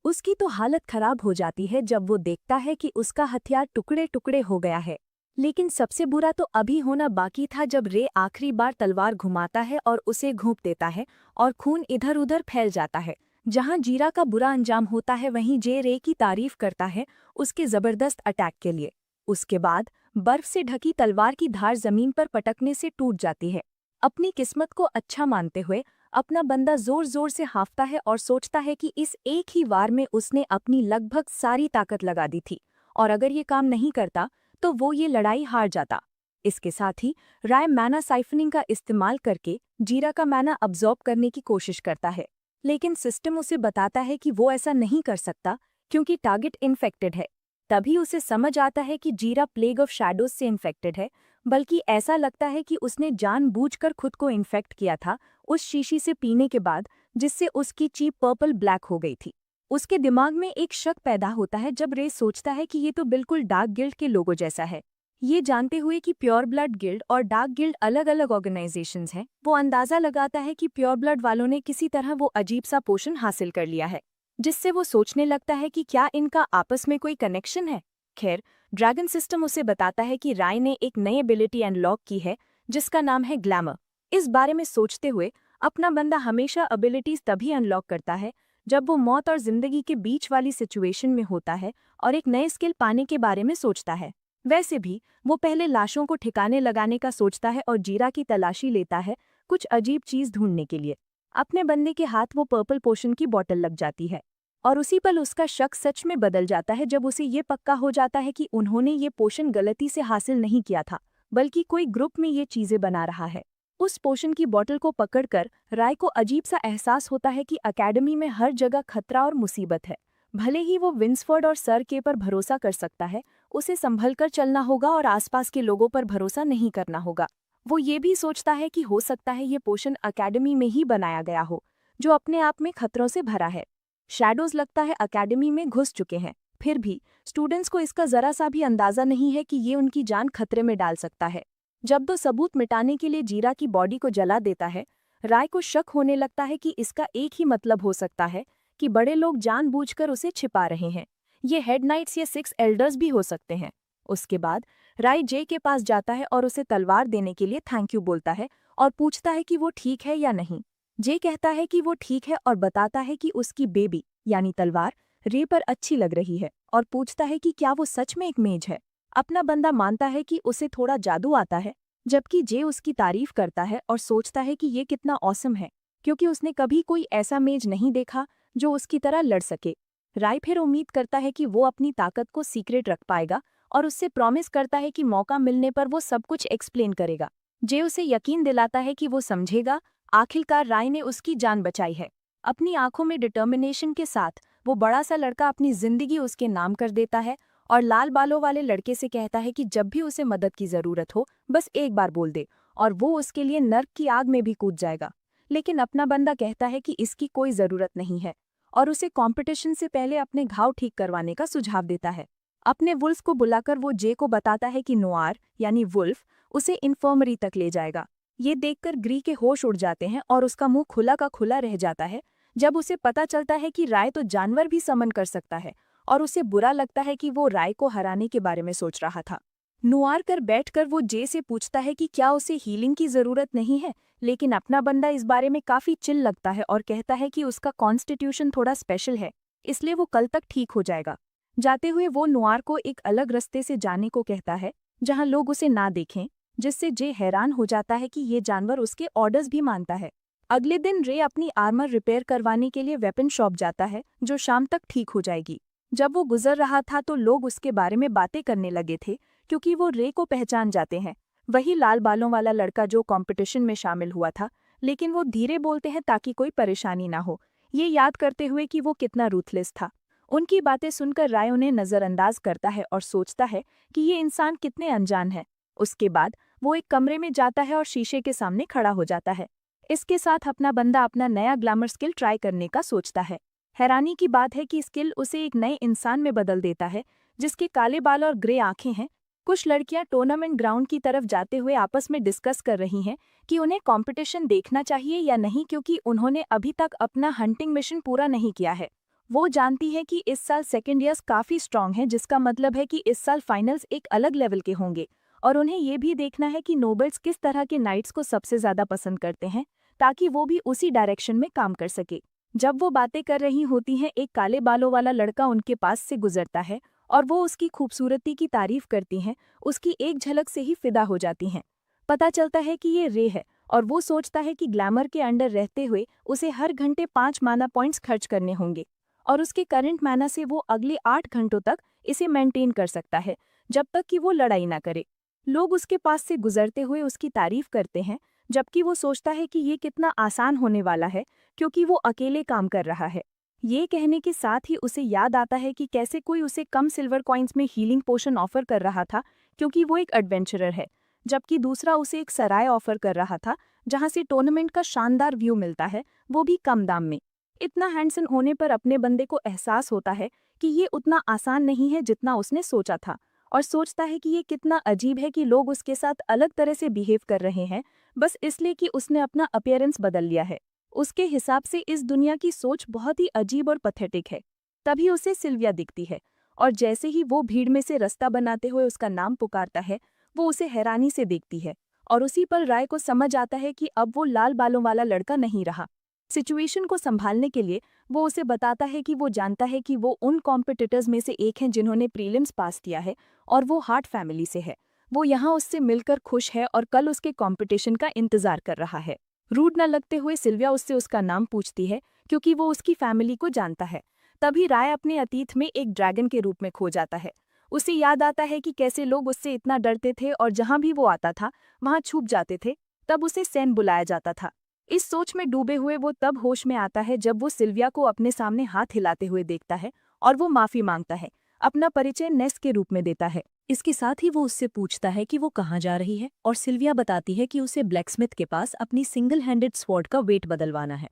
उसकी तो हालत खराब हो जाती है जब वो देखता है कि उसका हथियार टुकड़े टुकड़े हो गया है। लेकिन सबसे बुरा तो अभी होना बाकी था, जब रे आखिरी बार तलवार घुमाता है और उसे घोंप देता है और खून इधर उधर फैल जाता है। जहां जीरा का बुरा अंजाम होता है, वहीं जे रे की तारीफ करता है उसके जबरदस्त अटैक के लिए। उसके बाद बर्फ से ढकी तलवार की धार जमीन पर पटकने से टूट जाती है। अपनी किस्मत को अच्छा मानते हुए अपना बंदा जोर जोर से हाँफता है और सोचता है कि इस एक ही वार में उसने अपनी लगभग सारी ताकत लगा दी थी, और अगर ये काम नहीं करता तो वो ये लड़ाई हार जाता। इसके साथ ही राय मैना साइफनिंग का इस्तेमाल करके जीरा का मैना अब्जॉर्ब करने की कोशिश करता है, लेकिन सिस्टम उसे बताता है कि वो ऐसा नहीं कर सकता क्योंकि टारगेट इन्फेक्टेड है। तभी उसे समझ आता है कि जीरा प्लेग ऑफ शैडोज से इन्फेक्टेड है, बल्कि ऐसा लगता है कि उसने जानबूझकर खुद को इन्फेक्ट किया था उस शीशी से पीने के बाद, जिससे उसकी चीप पर्पल ब्लैक हो गई थी। उसके दिमाग में एक शक पैदा होता है जब रे सोचता है कि ये तो बिल्कुल डार्क गिल्ड के लोगो जैसा है। ये जानते हुए कि प्योर ब्लड गिल्ड और डार्क गिल्ड अलग अलग ऑर्गेनाइजेशंस हैं, वो अंदाजा लगाता है कि प्योर ब्लड वालों ने किसी तरह वो अजीब सा पोषण हासिल कर लिया है, जिससे वो सोचने लगता है कि क्या इनका आपस में कोई कनेक्शन है। खैर, ड्रैगन सिस्टम उसे बताता है कि राय ने एक नई एबिलिटी अनलॉक की है, जिसका नाम है ग्लैमर। इस बारे में सोचते हुए अपना बंदा हमेशा एबिलिटीज तभी अनलॉक करता है जब वो मौत और जिंदगी के बीच वाली सिचुएशन में होता है और एक नए स्किल पाने के बारे में सोचता है। वैसे भी वो पहले लाशों को ठिकाने लगाने का सोचता है और जीरा की तलाशी लेता है कुछ अजीब चीज ढूंढने के लिए। अपने बंदे के हाथ वो पर्पल पोशन की बोतल लग जाती है, और उसी पल उसका शक सच में बदल जाता है जब उसे ये पक्का हो जाता है कि उन्होंने ये पोशन गलती से हासिल नहीं किया था, बल्कि कोई ग्रुप में ये चीजें बना रहा है। उस पोशन की बोतल को पकड़कर राय को अजीब सा एहसास होता है कि अकेडमी में हर जगह खतरा और मुसीबत है। भले ही वो विंसफोर्ड और सर के पर भरोसा कर सकता है, उसे संभल कर चलना होगा और आसपास के लोगों पर भरोसा नहीं करना होगा। वो ये भी सोचता है कि हो सकता है ये पोशन अकेडमी में ही बनाया गया हो, जो अपने आप में खतरों से भरा है। शैडोज लगता है अकेडमी में घुस चुके हैं, फिर भी स्टूडेंट्स को इसका जरा सा भी अंदाजा नहीं है कि ये उनकी जान खतरे में डाल सकता है। जब दो सबूत मिटाने के लिए जीरा की बॉडी को जला देता है, राय को शक होने लगता है कि इसका एक ही मतलब हो सकता है कि बड़े लोग जानबूझकर उसे छिपा रहे हैं। ये हेड नाइट्स या 6 एल्डर्स भी हो सकते हैं। उसके बाद राय जे के पास जाता है और उसे तलवार देने के लिए थैंक यू बोलता है और पूछता है कि वो ठीक है या नहीं। जे कहता है कि वो ठीक है और बताता है कि उसकी बेबी यानी तलवार रे पर अच्छी लग रही है, और पूछता है कि क्या वो सच में एक मेज है। अपना बंदा मानता है कि उसे थोड़ा जादू आता है, जबकि जे उसकी तारीफ करता है और सोचता है कि ये कितना ऑसम है, क्योंकि उसने कभी कोई ऐसा मेज नहीं देखा जो उसकी तरह लड़ सके। राय फिर उम्मीद करता है कि वो अपनी ताकत को सीक्रेट रख पाएगा और उससे प्रॉमिस करता है कि मौका मिलने पर वो सब कुछ एक्सप्लेन करेगा। जे उसे यकीन दिलाता है कि वो समझेगा। आखिरकार राय ने उसकी जान बचाई है। अपनी आंखों में डिटर्मिनेशन के साथ वो बड़ा सा लड़का अपनी जिंदगी उसके नाम कर देता है और लाल बालों वाले लड़के से कहता है कि जब भी उसे मदद की जरूरत हो बस एक बार बोल दे और वो उसके लिए नर्क की आग में भी कूद जाएगा। लेकिन अपना बंदा कहता है कि इसकी कोई जरूरत नहीं है और उसे कंपटीशन से पहले अपने घाव ठीक करवाने का सुझाव देता है। अपने वुल्फ को बुलाकर वो जे को बताता है कि नोआर यानी वुल्फ उसे इन्फर्मरी तक ले जाएगा। ये देखकर ग्री के होश उड़ जाते हैं और उसका मुंह खुला का खुला रह जाता है जब उसे पता चलता है कि राय तो जानवर भी समन कर सकता है और उसे बुरा लगता है कि वो राय को हराने के बारे में सोच रहा था। नुआर कर बैठकर वो जे से पूछता है कि क्या उसे हीलिंग की जरूरत नहीं है, लेकिन अपना बंदा इस बारे में काफी चिल लगता है और कहता है कि उसका कॉन्स्टिट्यूशन थोड़ा स्पेशल है, इसलिए वो कल तक ठीक हो जाएगा। जाते हुए वो नुआर को एक अलग रास्ते से जाने को कहता है जहां लोग उसे ना देखें, जिससे जे हैरान हो जाता है कि ये जानवर उसके ऑर्डर्स भी मानता है। अगले दिन रे अपनी आर्मर रिपेयर करवाने के लिए वेपन शॉप जाता है जो शाम तक ठीक हो जाएगी। जब वो गुजर रहा था तो लोग उसके बारे में बातें करने लगे थे क्योंकि वो रे को पहचान जाते हैं, वही लाल बालों वाला लड़का जो कंपटीशन में शामिल हुआ था। लेकिन वो धीरे बोलते हैं ताकि कोई परेशानी ना हो, ये याद करते हुए कि वो कितना रूथलेस था। उनकी बातें सुनकर राय उन्हें नजरअंदाज करता है और सोचता है कि ये इंसान कितने अनजान है। उसके बाद वो एक कमरे में जाता है और शीशे के सामने खड़ा हो जाता है। इसके साथ अपना बंदा अपना नया ग्लैमर स्किल ट्राई करने का सोचता है। हैरानी की बात है कि स्किल उसे एक नए इंसान में बदल देता है जिसके काले बाल और ग्रे आंखें हैं। कुछ लड़कियां टूर्नामेंट ग्राउंड की तरफ जाते हुए आपस में डिस्कस कर रही हैं कि उन्हें कंपटीशन देखना चाहिए या नहीं, क्योंकि उन्होंने अभी तक अपना हंटिंग मिशन पूरा नहीं किया है। वो जानती है कि इस साल सेकेंड ईयर्स काफी स्ट्रांग है, जिसका मतलब है कि इस साल फाइनल्स एक अलग लेवल के होंगे और उन्हें ये भी देखना है कि नोबल्स किस तरह के नाइट्स को सबसे ज्यादा पसंद करते हैं ताकि वो भी उसी डायरेक्शन में काम कर सके। जब वो बातें कर रही होती हैं, एक काले बालों वाला लड़का उनके पास से गुजरता है और वो उसकी खूबसूरती की तारीफ करती हैं। उसकी एक झलक से ही फिदा हो जाती हैं। पता चलता है कि ये रे है और वो सोचता है कि ग्लैमर के अंडर रहते हुए उसे हर घंटे 5 माना पॉइंट्स खर्च करने होंगे और उसके करंट माना से वो अगले 8 घंटों तक इसे मेंटेन कर सकता है, जब तक कि वो लड़ाई ना करे। लोग उसके पास से गुजरते हुए उसकी तारीफ करते हैं, जबकि वो सोचता है कि ये कितना आसान होने वाला है क्योंकि वो अकेले काम कर रहा है। ये कहने के साथ ही उसे याद आता है कि कैसे कोई उसे कम सिल्वर कॉइन्स में हीलिंग पोशन ऑफर कर रहा था क्योंकि वो एक एडवेंचरर है, जबकि दूसरा उसे एक सराय ऑफर कर रहा था जहां से टूर्नामेंट का शानदार व्यू मिलता है, वो भी कम दाम में। इतना हैंडसम होने पर अपने बंदे को एहसास होता है कि ये उतना आसान नहीं है जितना उसने सोचा था और सोचता है कि ये कितना अजीब है कि लोग उसके साथ अलग तरह से बिहेव कर रहे हैं बस इसलिए कि उसने अपना अपीयरेंस बदल लिया है। उसके हिसाब से इस दुनिया की सोच बहुत ही अजीब और पथेटिक है। तभी उसे सिल्विया दिखती है और जैसे ही वो भीड़ में से रास्ता बनाते हुए उसका नाम पुकारता है, वो उसे हैरानी से देखती है और उसी पर राय को समझ आता है कि अब वो लाल बालों वाला लड़का नहीं रहा। सिचुएशन को संभालने के लिए वो उसे बताता है कि वो जानता है कि वो उन कॉम्पिटिटर्स में से एक हैं जिन्होंने प्रीलिम्स पास किया है और वो हार्ट फैमिली से है। वो यहाँ उससे मिलकर खुश है और कल उसके कंपटीशन का इंतजार कर रहा है। रूड न लगते हुए सिल्विया उससे उसका नाम पूछती है क्योंकि वो उसकी फैमिली को जानता है। तभी राय अपने अतीत में एक ड्रैगन के रूप में खो जाता है। उसे याद आता है कि कैसे लोग उससे इतना डरते थे और जहां भी वो आता था वहां छुप जाते थे। तब उसे सैन बुलाया जाता था। इस सोच में डूबे हुए वो तब होश में आता है जब वो सिल्विया को अपने सामने हाथ हिलाते हुए देखता है और वो माफी मांगता है, अपना परिचय नेस के रूप में देता है। इसके साथ ही वो उससे पूछता है कि वो कहाँ जा रही है और सिल्विया बताती है कि उसे ब्लैकस्मिथ के पास अपनी सिंगल हैंडेड स्वॉर्ड का वेट बदलवाना है।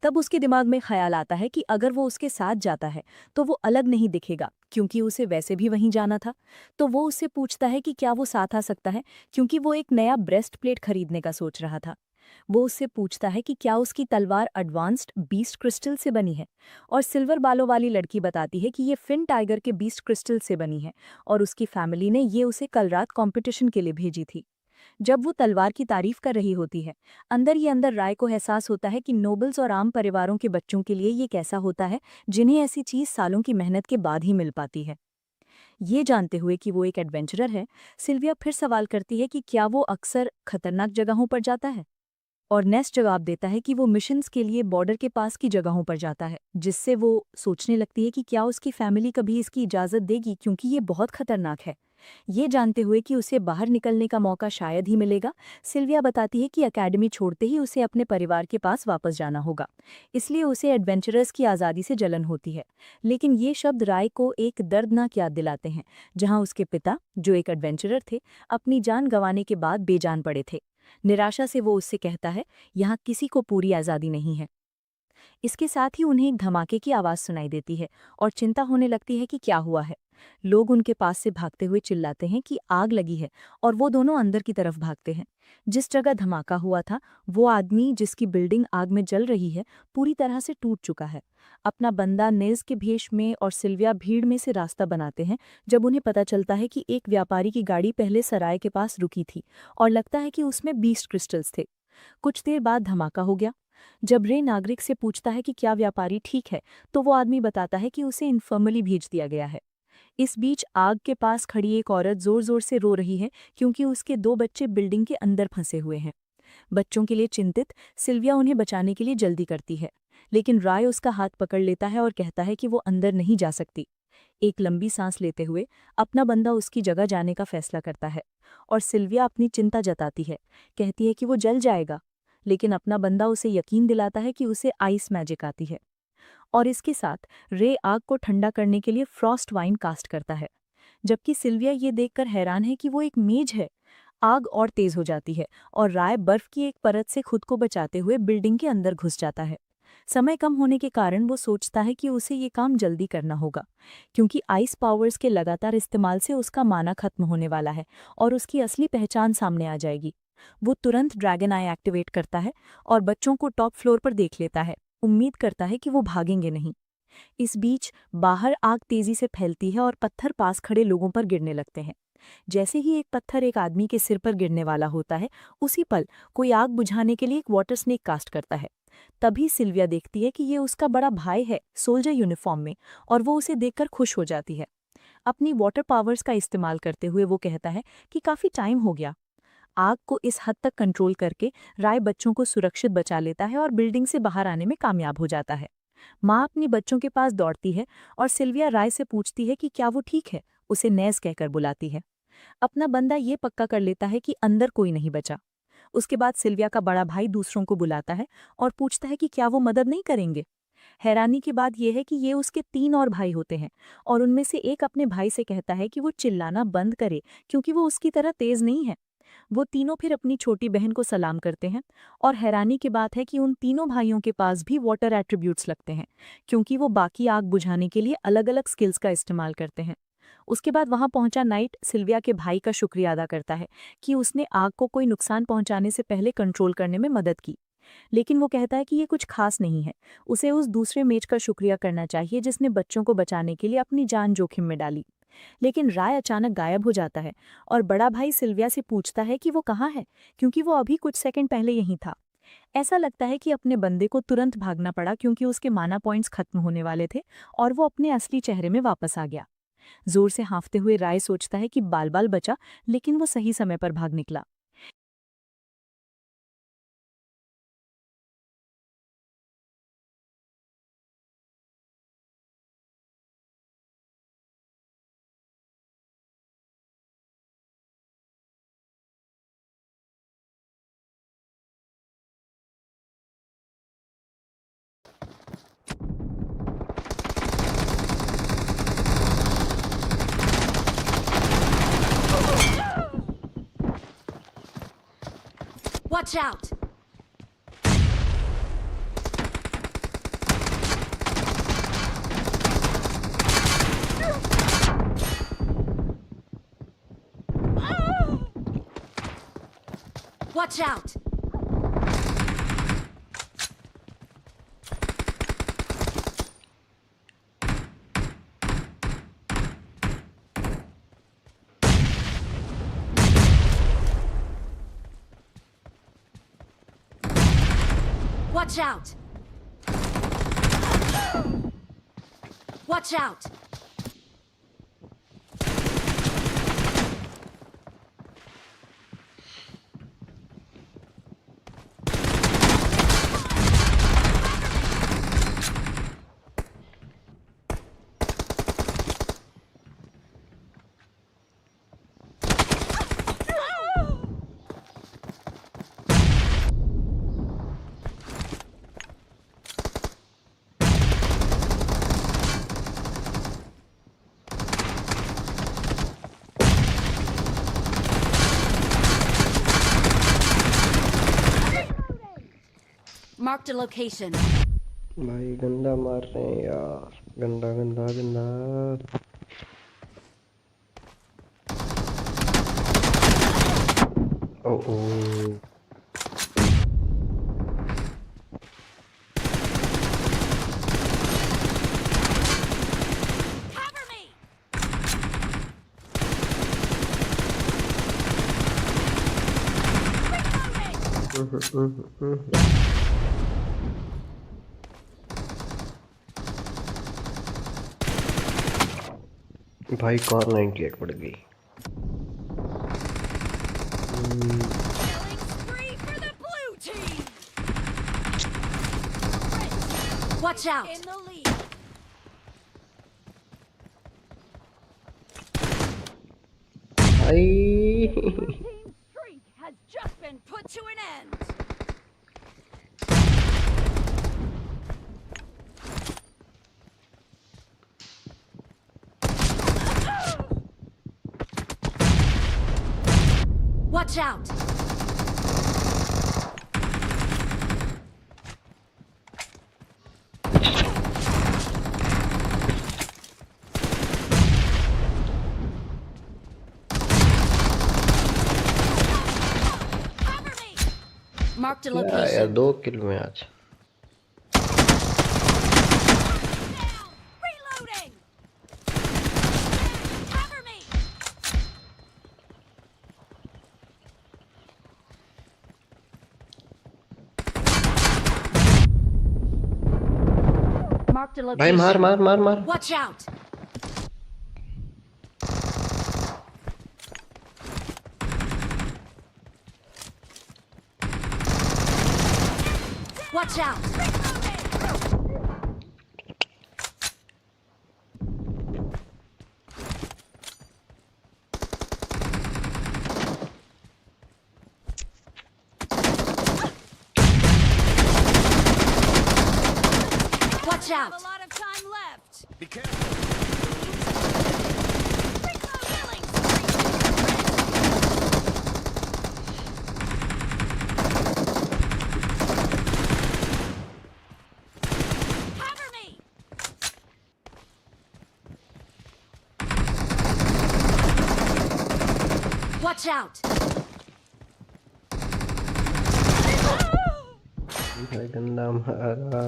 तब उसके दिमाग में ख्याल आता है कि अगर वो उसके साथ जाता है तो वो अलग नहीं दिखेगा क्योंकि उसे वैसे भी वहीं जाना था। तो वो उससे पूछता है कि क्या वो साथ आ सकता है क्योंकि वो एक नया ब्रेस्ट प्लेट खरीदने का सोच रहा था। वो उससे पूछता है कि क्या उसकी तलवार एडवांस्ड बीस्ट क्रिस्टल से बनी है और सिल्वर बालों वाली लड़की बताती है कि ये फिन टाइगर के बीस्ट क्रिस्टल से बनी है और उसकी फैमिली ने ये उसे कल रात कंपटीशन के लिए भेजी थी। जब वो तलवार की तारीफ कर रही होती है, अंदर ही अंदर राय को एहसास होता है कि नोबल्स और आम परिवारों के बच्चों के लिए ये कैसा होता है जिन्हें ऐसी चीज सालों की मेहनत के बाद ही मिल पाती है। ये जानते हुए कि वो एक एडवेंचरर है, सिल्विया फिर सवाल करती है कि क्या वो अक्सर खतरनाक जगहों पर जाता है। और नेस्ट जवाब देता है कि वो मिशंस के लिए बॉर्डर के पास की जगहों पर जाता है, जिससे वो सोचने लगती है कि क्या उसकी फैमिली कभी इसकी इजाज़त देगी, क्योंकि ये बहुत खतरनाक है। ये जानते हुए कि उसे बाहर निकलने का मौका शायद ही मिलेगा, सिल्विया बताती है कि एकेडमी छोड़ते ही उसे अपने परिवार के पास वापस जाना होगा, इसलिए उसे एडवेंचरर्स की आज़ादी से जलन होती है। लेकिन ये शब्द राय को एक दर्दनाक याद दिलाते हैं, जहाँ उसके पिता, जो एक एडवेंचरर थे, अपनी जान गंवाने के बाद बेजान पड़े थे। निराशा से वो उससे कहता है, यहाँ किसी को पूरी आज़ादी नहीं है। इसके साथ ही उन्हें एक धमाके की आवाज़ सुनाई देती है और चिंता होने लगती है कि क्या हुआ है। लोग उनके पास से भागते हुए चिल्लाते हैं कि आग लगी है, और वो दोनों अंदर की तरफ भागते हैं। जिस जगह धमाका हुआ था, वो आदमी जिसकी बिल्डिंग आग में जल रही है, पूरी तरह से टूट चुका है। अपना बंदा नेल्स के भेष में और सिल्विया भीड़ में से रास्ता बनाते हैं, जब उन्हें पता चलता है कि एक व्यापारी की गाड़ी पहले सराय के पास रुकी थी और लगता है कि उसमें 20 क्रिस्टल्स थे। कुछ देर बाद धमाका हो गया। जब रे नागरिक से पूछता है कि क्या व्यापारी ठीक है, तो वो आदमी बताता है कि उसे इन्फर्मली भेज दिया गया है। इस बीच आग के पास खड़ी एक औरत जोर जोर से रो रही है, क्योंकि उसके 2 बच्चे बिल्डिंग के अंदर फंसे हुए हैं। बच्चों के लिए चिंतित सिल्विया उन्हें बचाने के लिए जल्दी करती है, लेकिन राय उसका हाथ पकड़ लेता है और कहता है कि वो अंदर नहीं जा सकती। एक लंबी सांस लेते हुए अपना बंदा उसकी जगह जाने का फैसला करता है, और सिल्विया अपनी चिंता जताती है, कहती है कि वो जल जाएगा। लेकिन अपना बंदा उसे यकीन दिलाता है कि उसे आइस मैजिक आती है। और इसके साथ रे आग को ठंडा करने के लिए फ्रॉस्ट वाइन कास्ट करता है। जबकि सिल्विया ये देखकर हैरान है कि वो एक मेज है। आग और तेज हो जाती है और राय बर्फ की एक परत से खुद को बचाते हुए बिल्डिंग के अंदर घुस जाता है। समय कम होने के कारण वो सोचता है कि उसे ये काम जल्दी करना होगा, क्योंकि आइस पावर्स के लगातार इस्तेमाल से उसका माना खत्म होने वाला है और उसकी असली पहचान सामने आ जाएगी। वो तुरंत ड्रैगन आई एक्टिवेट करता है और बच्चों को टॉप फ्लोर पर देख लेता है, उम्मीद करता है कि वो भागेंगे नहीं। इस बीच बाहर आग तेजी से फैलती है और पत्थर पास खड़े लोगों पर गिरने लगते हैं। जैसे ही एक पत्थर एक आदमी के सिर पर गिरने वाला होता है, उसी पल कोई आग बुझाने के लिए एक वाटर स्नेक कास्ट करता है। तभी सिल्विया देखती है कि ये उसका बड़ा भाई है, सोल्जर यूनिफॉर्म में, और वो उसे देखकर खुश हो जाती है। अपनी वाटर पावर्स का इस्तेमाल करते हुए वो कहता है कि काफ़ी टाइम हो गया। आग को इस हद तक कंट्रोल करके राय बच्चों को सुरक्षित बचा लेता है और बिल्डिंग से बाहर आने में कामयाब हो जाता है। माँ अपनी बच्चों के पास दौड़ती है और सिल्विया राय से पूछती है कि क्या वो ठीक है, उसे नैज कहकर बुलाती है। अपना बंदा ये पक्का कर लेता है कि अंदर कोई नहीं बचा। उसके बाद सिल्विया का बड़ा भाई दूसरों को बुलाता है और पूछता है कि क्या वो मदद नहीं करेंगे। हैरानी की बात यह है कि ये उसके 3 और भाई होते हैं, और उनमें से एक अपने भाई से कहता है कि वो चिल्लाना बंद करे, क्योंकि वो उसकी तरह तेज नहीं है। वो तीनों फिर अपनी छोटी बहन को सलाम करते हैं, और हैरानी की बात है कि उन तीनों भाइयों के पास भी वाटर एट्रीब्यूट्स लगते हैं, क्योंकि वो बाकी आग बुझाने के लिए अलग-अलग स्किल्स का इस्तेमाल करते हैं। उसके बाद वहां पहुंचा नाइट सिल्विया के भाई का शुक्रिया अदा करता है कि उसने आग को कोई नुकसान पहुंचाने से पहले कंट्रोल करने में मदद की। लेकिन वो कहता है कि ये कुछ खास नहीं है, उसे उस दूसरे मेज का शुक्रिया करना चाहिए जिसने बच्चों को बचाने के लिए अपनी जान जोखिम में डाली। लेकिन राय अचानक गायब हो जाता है और बड़ा भाई सिल्विया से पूछता है कि वो कहाँ है, क्योंकि वो अभी कुछ सेकंड पहले यहीं था। ऐसा लगता है कि अपने बंदे को तुरंत भागना पड़ा, क्योंकि उसके माना पॉइंट्स खत्म होने वाले थे और वो अपने असली चेहरे में वापस आ गया। जोर से हाँफते हुए राय सोचता है कि बाल बाल बचा, लेकिन वो सही समय पर भाग निकला। Watch out! Watch out! Watch out! Watch out! Marked a location. भाई गंदा मार रहे हैं यार, गंदा गंदा गंदा। ओ ओ Cover me! भाई कॉर 98 पड़ गई। Killing spree for the blue team! Watch out! In the lead. भाई Team streak has just been put to an end. Watch out! Cover me! Marked a क्या यार, location. 2 किल में आज। Down! Reloading! Cover me! Marked a भाई location. मार मार मार मार। Watch out! Watch out! Watch out! A lot of time left. Be careful. Cover me! Watch out! भाई गंदा मारा।